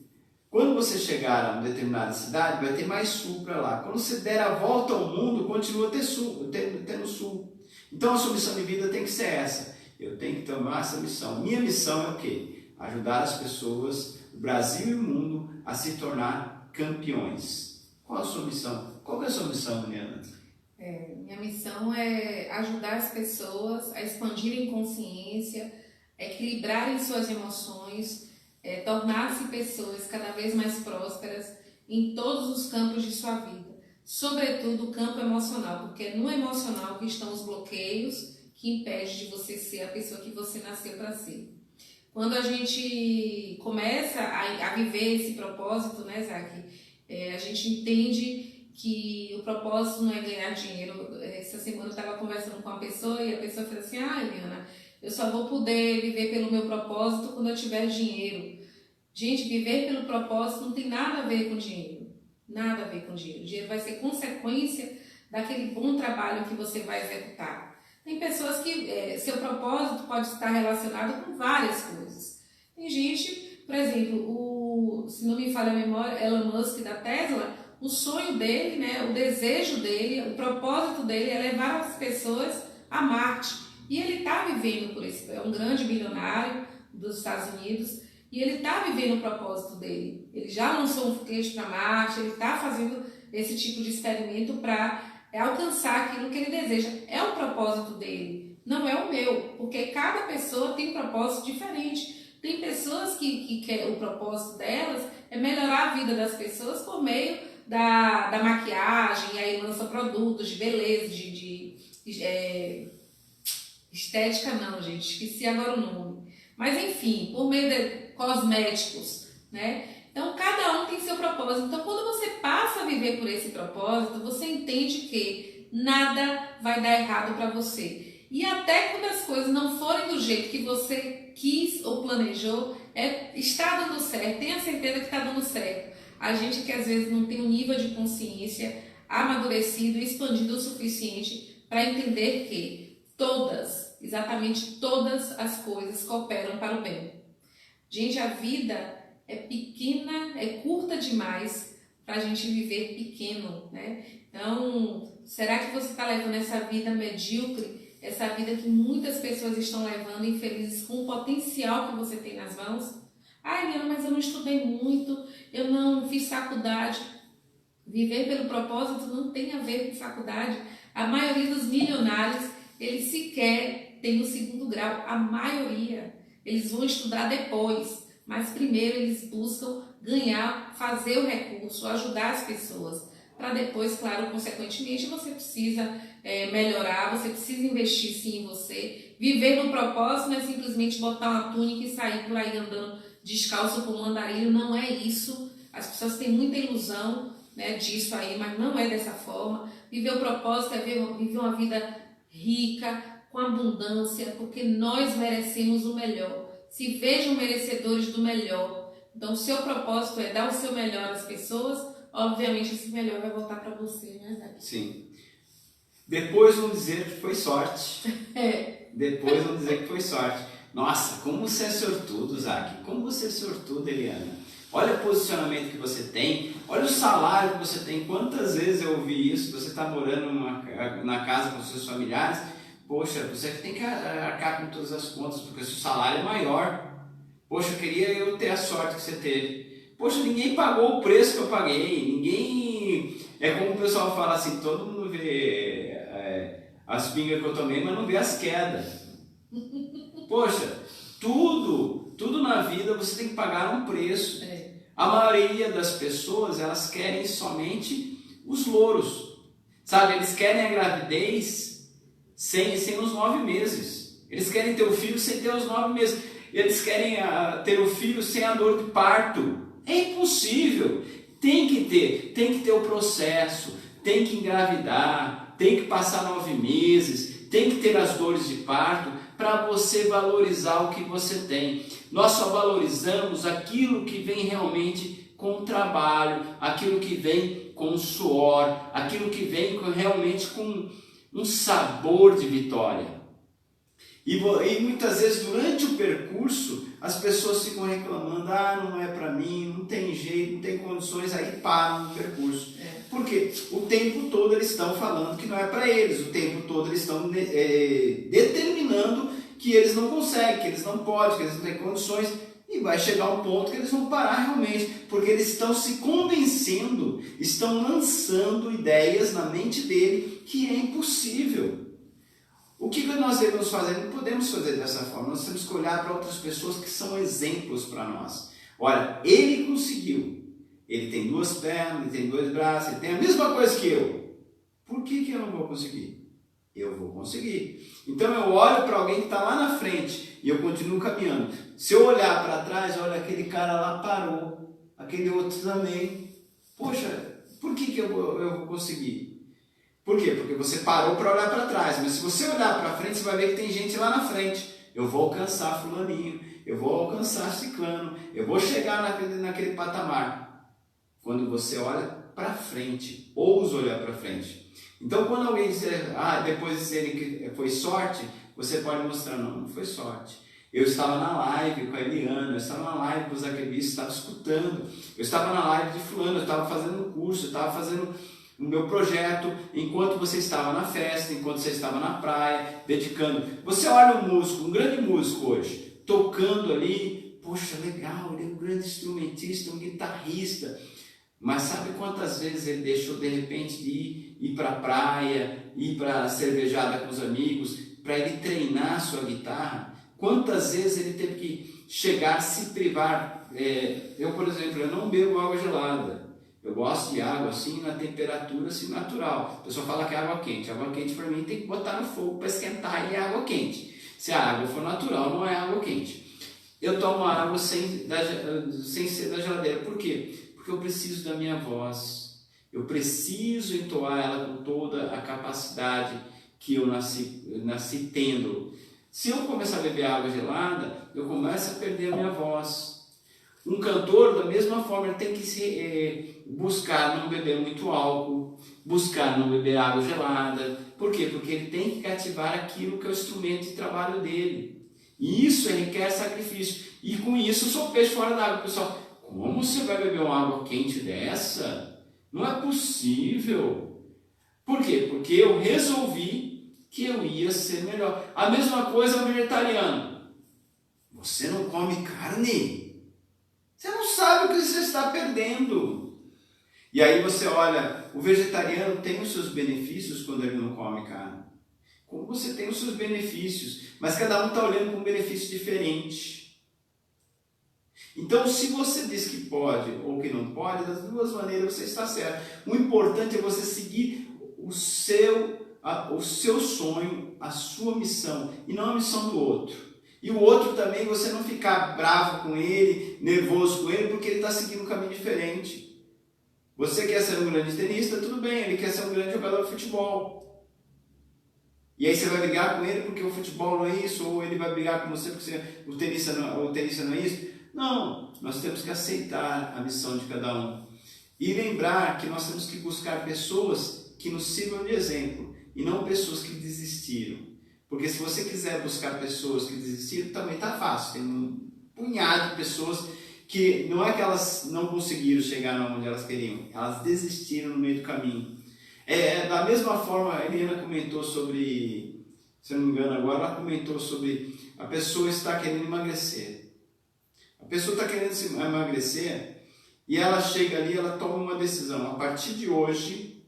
Quando você chegar a uma determinada cidade, vai ter mais sul para lá. Quando você der a volta ao mundo, continua tendo sul. Então a sua missão de vida tem que ser essa. Eu tenho que tomar essa missão. Minha missão é o quê? Ajudar as pessoas, o Brasil e o mundo, a se tornar campeões. Qual a sua missão? Qual é a sua missão, Helena? Minha missão é ajudar as pessoas a expandirem consciência, equilibrarem suas emoções, tornar-se pessoas cada vez mais prósperas em todos os campos de sua vida, sobretudo o campo emocional, porque é no emocional que estão os bloqueios que impedem de você ser a pessoa que você nasceu para ser. Quando a gente começa a viver esse propósito, né, Zac, a gente entende que o propósito não é ganhar dinheiro. Essa semana eu estava conversando com uma pessoa e a pessoa falou assim: Eliana, eu só vou poder viver pelo meu propósito quando eu tiver dinheiro. Gente, viver pelo propósito não tem nada a ver com dinheiro. Nada a ver com dinheiro. O dinheiro vai ser consequência daquele bom trabalho que você vai executar. Tem pessoas que seu propósito pode estar relacionado com várias coisas. Tem gente, por exemplo, se não me falha a memória, Elon Musk da Tesla, o sonho dele, né, o desejo dele, o propósito dele é levar as pessoas a Marte. E ele está vivendo por isso. É um grande bilionário dos Estados Unidos e ele está vivendo o propósito dele. Ele já lançou um foguete para Marte, ele está fazendo esse tipo de experimento para alcançar aquilo que ele deseja. É o propósito dele, não é o meu, porque cada pessoa tem um propósito diferente. Tem pessoas que o propósito delas é melhorar a vida das pessoas por meio da maquiagem, e aí lança produtos de beleza, estética não, gente, esqueci agora o nome. Mas enfim, por meio de cosméticos, né? Então, cada um tem seu propósito. Então, quando você passa a viver por esse propósito, você entende que nada vai dar errado para você. E até quando as coisas não forem do jeito que você quis ou planejou, está dando certo. Tenha certeza que está dando certo. A gente que às vezes não tem um nível de consciência amadurecido e expandido o suficiente para entender que exatamente todas as coisas cooperam para o bem. Gente, a vida é pequena, é curta demais para a gente viver pequeno, né? Então, será que você está levando essa vida medíocre, essa vida que muitas pessoas estão levando, infelizes, com o potencial que você tem nas mãos? Eliana, mas eu não estudei muito, eu não fiz faculdade. Viver pelo propósito não tem a ver com faculdade. A maioria dos milionários, eles sequer têm o segundo grau, a maioria. Eles vão estudar depois. Mas primeiro eles buscam ganhar, fazer o recurso, ajudar as pessoas. Para depois, claro, consequentemente, você precisa melhorar, você precisa investir sim em você. Viver no propósito não é simplesmente botar uma túnica e sair por aí andando descalço como um andarilho, não é isso. As pessoas têm muita ilusão, né, disso aí, mas não é dessa forma. Viver o propósito é viver uma vida rica, com abundância, porque nós merecemos o melhor. Se vejam merecedores do melhor. Então, o seu propósito é dar o seu melhor às pessoas, obviamente esse melhor vai voltar para você, né, Zac? Sim. Depois vão dizer que foi sorte. Depois vão dizer que foi sorte. Nossa, como você é sortudo, Zac. Como você é sortudo, Eliana. Olha o posicionamento que você tem. Olha o salário que você tem. Quantas vezes eu ouvi isso? Você está morando na casa com seus familiares. Poxa, você tem que arcar com todas as contas, porque o seu salário é maior. Poxa, queria eu ter a sorte que você teve. Poxa, ninguém pagou o preço que eu paguei. Ninguém... É como o pessoal fala assim, todo mundo vê as pingas que eu tomei, mas não vê as quedas. Poxa, tudo na vida você tem que pagar um preço. A maioria das pessoas, elas querem somente os louros. Sabe, eles querem a gravidez sem os 9 meses. Eles querem ter o filho sem ter os 9 meses. Eles querem ter o filho sem a dor de parto. É impossível. Tem que ter o processo, tem que engravidar, tem que passar 9 meses, tem que ter as dores de parto para você valorizar o que você tem. Nós só valorizamos aquilo que vem realmente com o trabalho, aquilo que vem com o suor, aquilo que vem realmente com um sabor de vitória. E muitas vezes durante o percurso as pessoas ficam reclamando, não é para mim, não tem jeito, não tem condições, aí param no percurso. Porque o tempo todo eles estão falando que não é para eles, o tempo todo eles estão determinando que eles não conseguem, que eles não podem, que eles não têm condições. E vai chegar um ponto que eles vão parar realmente, porque eles estão se convencendo, estão lançando ideias na mente dele que é impossível. O que nós devemos fazer? Não podemos fazer dessa forma. Nós temos que olhar para outras pessoas que são exemplos para nós. Olha, ele conseguiu. Ele tem 2 pernas, ele tem 2 braços, ele tem a mesma coisa que eu. Por que eu não vou conseguir? Eu vou conseguir. Então eu olho para alguém que está lá na frente e eu continuo caminhando. Se eu olhar para trás, olha, aquele cara lá parou, aquele outro também. Poxa, por que eu vou conseguir? Por quê? Porque você parou para olhar para trás, mas se você olhar para frente, você vai ver que tem gente lá na frente. Eu vou alcançar fulaninho, eu vou alcançar ciclano, eu vou chegar naquele patamar. Quando você olha para frente, ousa olhar para frente. Então quando alguém dizer, depois de dizer que foi sorte, você pode mostrar, não foi sorte. Eu estava na live com a Eliana, eu estava na live com o Zaquebis, estava escutando, eu estava na live de fulano, eu estava fazendo um curso, eu estava fazendo o meu projeto, enquanto você estava na festa, enquanto você estava na praia, dedicando. Você olha um músico, um grande músico hoje, tocando ali, poxa, legal, ele é um grande instrumentista, um guitarrista, mas sabe quantas vezes ele deixou de repente de ir para a praia, ir para a cervejada com os amigos, para ele treinar a sua guitarra? Quantas vezes ele teve que chegar, se privar? Eu, por exemplo, eu não bebo água gelada. Eu gosto de água assim, na temperatura assim, natural. A pessoa fala que é água quente. Água quente para mim tem que botar no fogo para esquentar e é água quente. Se a água for natural, não é água quente. Eu tomo água sem ser da geladeira. Por quê? Porque eu preciso da minha voz. Eu preciso entoar ela com toda a capacidade que eu nasci tendo. Se eu começar a beber água gelada, eu começo a perder a minha voz. Um cantor, da mesma forma, ele tem que buscar não beber muito álcool, buscar não beber água gelada. Por quê? Porque ele tem que cativar aquilo que é o instrumento de trabalho dele. E isso requer sacrifício. E com isso eu sou peixe fora d'água. Pessoal, como você vai beber uma água quente dessa? Não é possível. Por quê? Porque eu resolvi que eu ia ser melhor. A mesma coisa é o vegetariano. Você não come carne? Você não sabe o que você está perdendo. E aí você olha, o vegetariano tem os seus benefícios quando ele não come carne. Como você tem os seus benefícios, mas cada um está olhando com um benefício diferente. Então, se você diz que pode ou que não pode, das duas maneiras você está certo. O importante é você seguir o seu sonho, a sua missão, e não a missão do outro. E o outro também, você não ficar bravo com ele, nervoso com ele, porque ele está seguindo um caminho diferente. Você quer ser um grande tenista, tudo bem, ele quer ser um grande jogador de futebol. E aí você vai brigar com ele porque o futebol não é isso, ou ele vai brigar com você porque o tenista não é isso. Não, nós temos que aceitar a missão de cada um. E lembrar que nós temos que buscar pessoas que nos sirvam de exemplo, e não pessoas que desistiram. Porque se você quiser buscar pessoas que desistiram, também está fácil. Tem um punhado de pessoas que não é que elas não conseguiram chegar onde elas queriam, elas desistiram no meio do caminho. Da mesma forma, a Eliana comentou sobre, se eu não me engano agora, ela comentou sobre a pessoa estar querendo emagrecer. A pessoa está querendo se emagrecer e ela chega ali, ela toma uma decisão. A partir de hoje,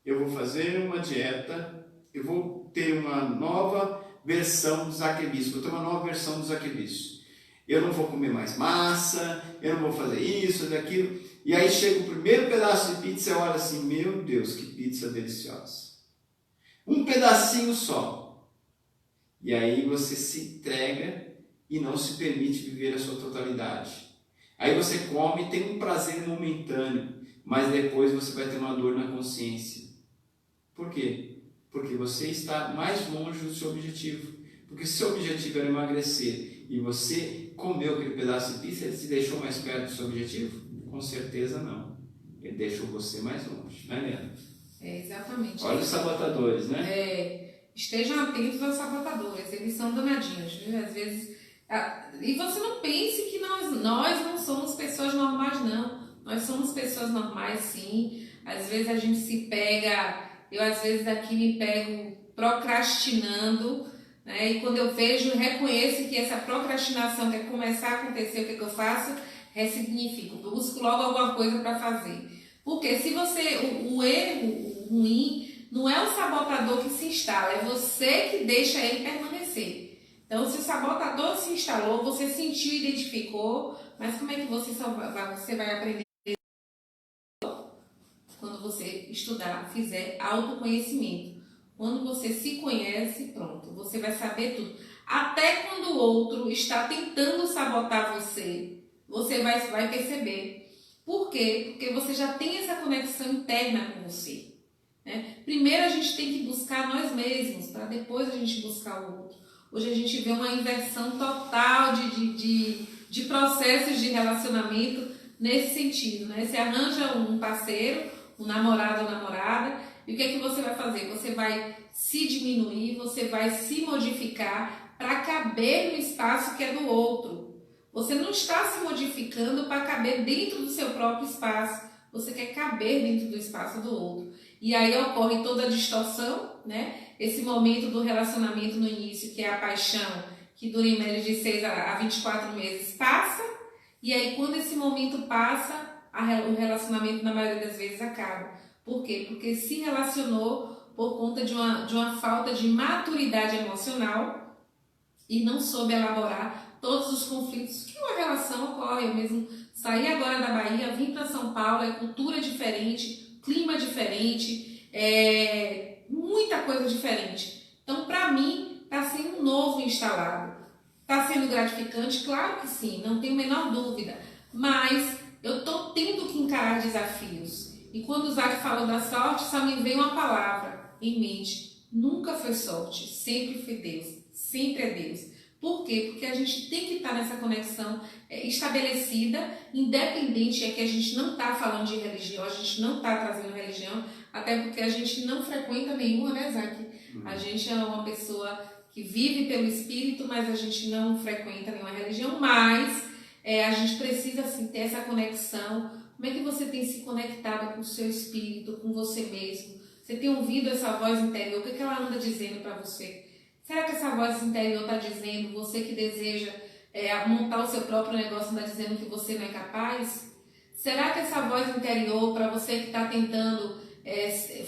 eu vou fazer uma dieta, eu vou ter uma nova versão do Zaquebis, vou ter uma nova versão do Zaquebis. Eu não vou comer mais massa, eu não vou fazer isso, daquilo. E aí chega o primeiro pedaço de pizza e olha assim, meu Deus, que pizza deliciosa. Um pedacinho só. E aí você se entrega e não se permite viver a sua totalidade. Aí você come e tem um prazer momentâneo, mas depois você vai ter uma dor na consciência. Por quê? Porque você está mais longe do seu objetivo. Porque se seu objetivo era emagrecer e você comeu aquele pedaço de pizza, ele te deixou mais perto do seu objetivo? Com certeza não. Ele deixou você mais longe, né, Helena? Exatamente. Olha os sabotadores, né? Estejam atentos aos sabotadores, eles são danadinhos, viu? Às vezes. E você não pense que nós não somos pessoas normais, não. Nós somos pessoas normais, sim. Às vezes a gente se pega. Eu, às vezes, aqui me pego procrastinando, né? E quando eu vejo, reconheço que essa procrastinação quer começar a acontecer, o que eu faço? Ressignifico, busco logo alguma coisa para fazer. Porque se você, o erro ruim Não é o sabotador que se instala, é você que deixa ele permanecer. Então, se o sabotador se instalou, você sentiu, identificou, mas como é que você vai aprender quando você estudar, fizer autoconhecimento? Quando você se conhece, pronto, você vai saber tudo. Até quando o outro está tentando sabotar você, você vai perceber. Por quê? Porque você já tem essa conexão interna com você. Né? Primeiro a gente tem que buscar nós mesmos, para depois a gente buscar o outro. Hoje a gente vê uma inversão total de processos de relacionamento nesse sentido. Né? Você arranja um parceiro, um namorado ou namorada, e o que é que você vai fazer? Você vai se diminuir, você vai se modificar para caber no espaço que é do outro. Você não está se modificando para caber dentro do seu próprio espaço, você quer caber dentro do espaço do outro. E aí ocorre toda a distorção, né? Esse momento do relacionamento no início, que é a paixão, que dura em média de 6 a 24 meses, passa, e aí quando esse momento passa, o relacionamento na maioria das vezes acaba. Por quê? Porque se relacionou por conta de uma falta de maturidade emocional e não soube elaborar todos os conflitos que uma relação ocorre. Eu mesmo saí agora da Bahia, vim para São Paulo, é cultura diferente, clima diferente, muita coisa diferente. Então, para mim, está sendo um novo instalado. Está sendo gratificante? Claro que sim, não tenho a menor dúvida. Mas eu estou tendo que encarar desafios. E quando o Zac falou da sorte, só me veio uma palavra em mente. Nunca foi sorte, sempre foi Deus, sempre é Deus. Por quê? Porque a gente tem que estar nessa conexão estabelecida, independente, é que a gente não está falando de religião, a gente não está trazendo religião, até porque a gente não frequenta nenhuma, né, Zac? A gente é uma pessoa que vive pelo Espírito, mas a gente não frequenta nenhuma religião, mas a gente precisa assim, ter essa conexão. Como é que você tem se conectado com o seu espírito, com você mesmo? Você tem ouvido essa voz interior? O que ela anda dizendo para você? Será que essa voz interior está dizendo, você que deseja montar o seu próprio negócio, está dizendo que você não é capaz? Será que essa voz interior, para você que está tentando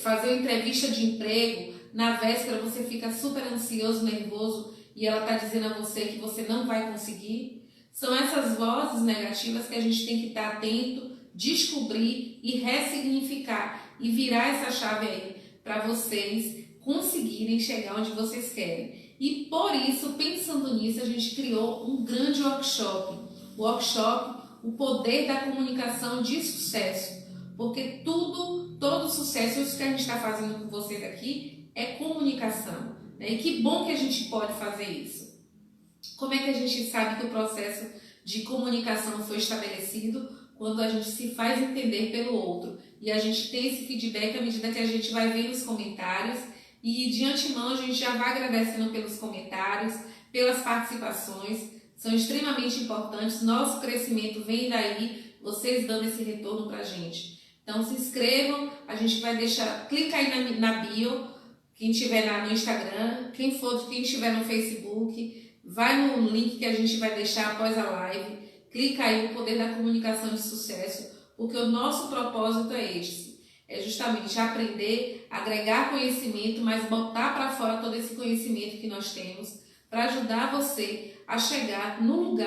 fazer uma entrevista de emprego, na véspera você fica super ansioso, nervoso, e ela está dizendo a você que você não vai conseguir? São essas vozes negativas que a gente tem que estar atento, descobrir e ressignificar e virar essa chave aí para vocês conseguirem chegar onde vocês querem. E por isso, pensando nisso, a gente criou um grande workshop. O workshop, o poder da comunicação de sucesso. Porque todo sucesso, isso que a gente está fazendo com vocês aqui, é comunicação. Né? E que bom que a gente pode fazer isso. Como é que a gente sabe que o processo de comunicação foi estabelecido? Quando a gente se faz entender pelo outro. E a gente tem esse feedback à medida que a gente vai vendo os comentários. E de antemão a gente já vai agradecendo pelos comentários, pelas participações. São extremamente importantes. Nosso crescimento vem daí, vocês dando esse retorno pra gente. Então se inscrevam, a gente vai deixar, clica aí na bio, quem estiver no Instagram, quem estiver no Facebook, vai no link que a gente vai deixar após a live. Clica aí no poder da comunicação de sucesso, porque o nosso propósito é este. É justamente aprender, agregar conhecimento, mas botar para fora todo esse conhecimento que nós temos, para ajudar você a chegar no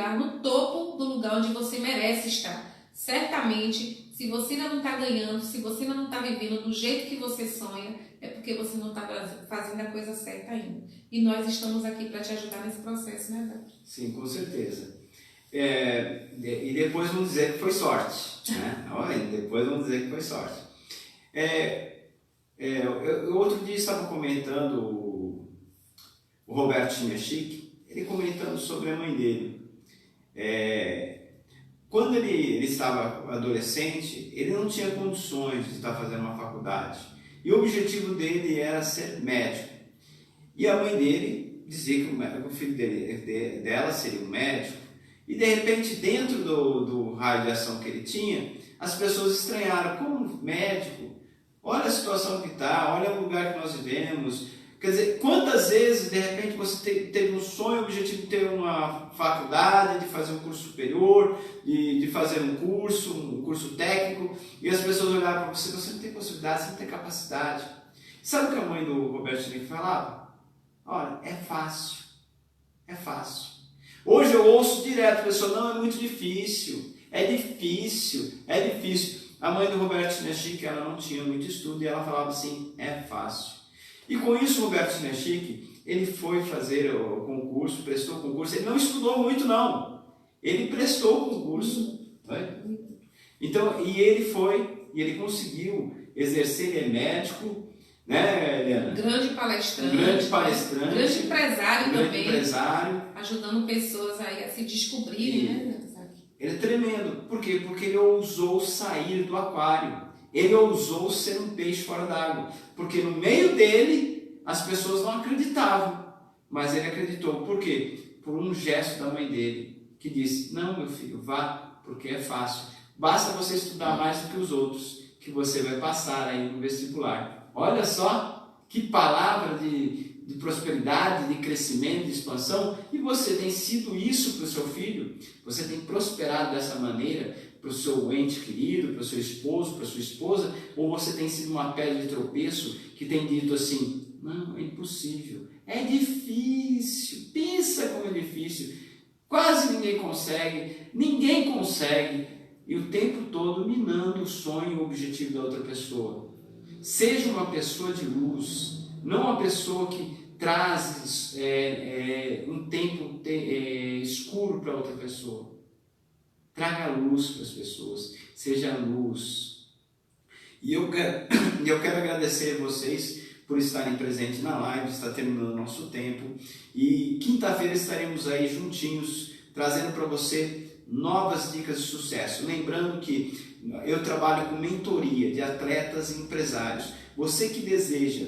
topo do lugar onde você merece estar. Certamente, se você ainda não está ganhando, se você ainda não está vivendo do jeito que você sonha, é porque você não está fazendo a coisa certa ainda. E nós estamos aqui para te ajudar nesse processo, né, Dani? Sim, com certeza. E depois vão dizer que foi sorte, né? Olha, depois vão dizer que foi sorte. Outro dia estava comentando o Roberto Chinachique, ele comentando sobre a mãe dele. Quando ele estava adolescente, ele não tinha condições de estar fazendo uma faculdade. E o objetivo dele era ser médico. E a mãe dele dizia que o filho dela seria um médico. E de repente, dentro do raio de ação que ele tinha, as pessoas estranharam, como médico, olha a situação que está, olha o lugar que nós vivemos. Quer dizer, quantas vezes de repente você teve um sonho, o objetivo de ter uma faculdade, de fazer um curso superior, de fazer um curso técnico, e as pessoas olhavam para você não tem possibilidade, você não tem capacidade. Sabe o que a mãe do Roberto Schnick falava? Olha, é fácil, é fácil. Hoje eu ouço direto, pessoal, não, é muito difícil, é difícil, é difícil. A mãe do Roberto Schnick, ela não tinha muito estudo e ela falava assim, é fácil. E com isso o Roberto Schnick, ele foi fazer o concurso, prestou o concurso, ele não estudou muito não, ele prestou o concurso. Então, e ele conseguiu exercer, ele é médico, né, Eliana? Grande palestrante. Grande palestrante. Grande empresário grande também. Empresário. Ajudando pessoas aí a se descobrirem, né? Ele é tremendo. Por quê? Porque ele ousou sair do aquário. Ele ousou ser um peixe fora d'água. Porque no meio dele, as pessoas não acreditavam. Mas ele acreditou. Por quê? Por um gesto da mãe dele, que disse, não, meu filho, vá, porque é fácil. Basta você estudar mais do que os outros, que você vai passar aí no vestibular. Olha só que palavra de prosperidade, de crescimento, de expansão. E você tem sido isso para o seu filho? Você tem prosperado dessa maneira para o seu ente querido, para o seu esposo, para a sua esposa? Ou você tem sido uma pedra de tropeço que tem dito assim, não, é impossível, é difícil, pensa como é difícil, quase ninguém consegue, e o tempo todo minando o sonho e o objetivo da outra pessoa. Seja uma pessoa de luz, não uma pessoa que traz um tempo escuro para outra pessoa. Traga luz para as pessoas, seja luz. E eu quero agradecer a vocês por estarem presentes na live, está terminando o nosso tempo. E quinta-feira estaremos aí juntinhos, trazendo para você novas dicas de sucesso. Lembrando que eu trabalho com mentoria de atletas e empresários. Você que deseja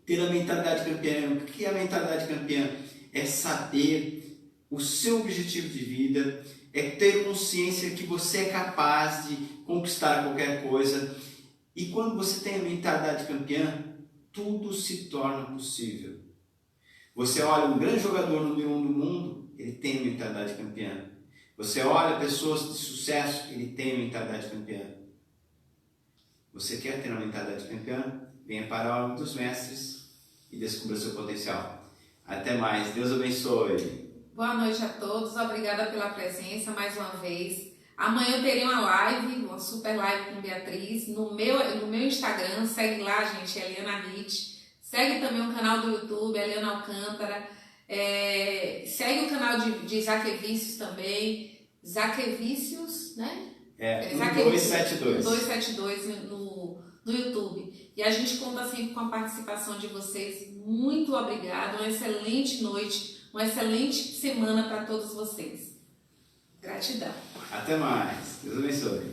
ter a mentalidade campeã, o que é a mentalidade campeã? É saber o seu objetivo de vida, é ter consciência que você é capaz de conquistar qualquer coisa. E quando você tem a mentalidade campeã, tudo se torna possível. Você olha um grande jogador número 1 do mundo, ele tem a mentalidade campeã. Você olha pessoas de sucesso, ele tem a mentalidade campeã. Você quer ter uma mentalidade campeã? Venha para a aula dos mestres e descubra seu potencial. Até mais. Deus abençoe. Boa noite a todos. Obrigada pela presença mais uma vez. Amanhã eu terei uma live, uma super live com Beatriz, no meu Instagram. Segue lá, gente, Eliana Hit. Segue também o canal do YouTube, Eliana Alcântara. Segue o canal de Zaquevicius também. Zaquevicius, né? 1272. 272 no YouTube. E a gente conta sempre com a participação de vocês. Muito obrigada. Uma excelente noite, uma excelente semana para todos vocês. Gratidão. Até mais. Deus abençoe.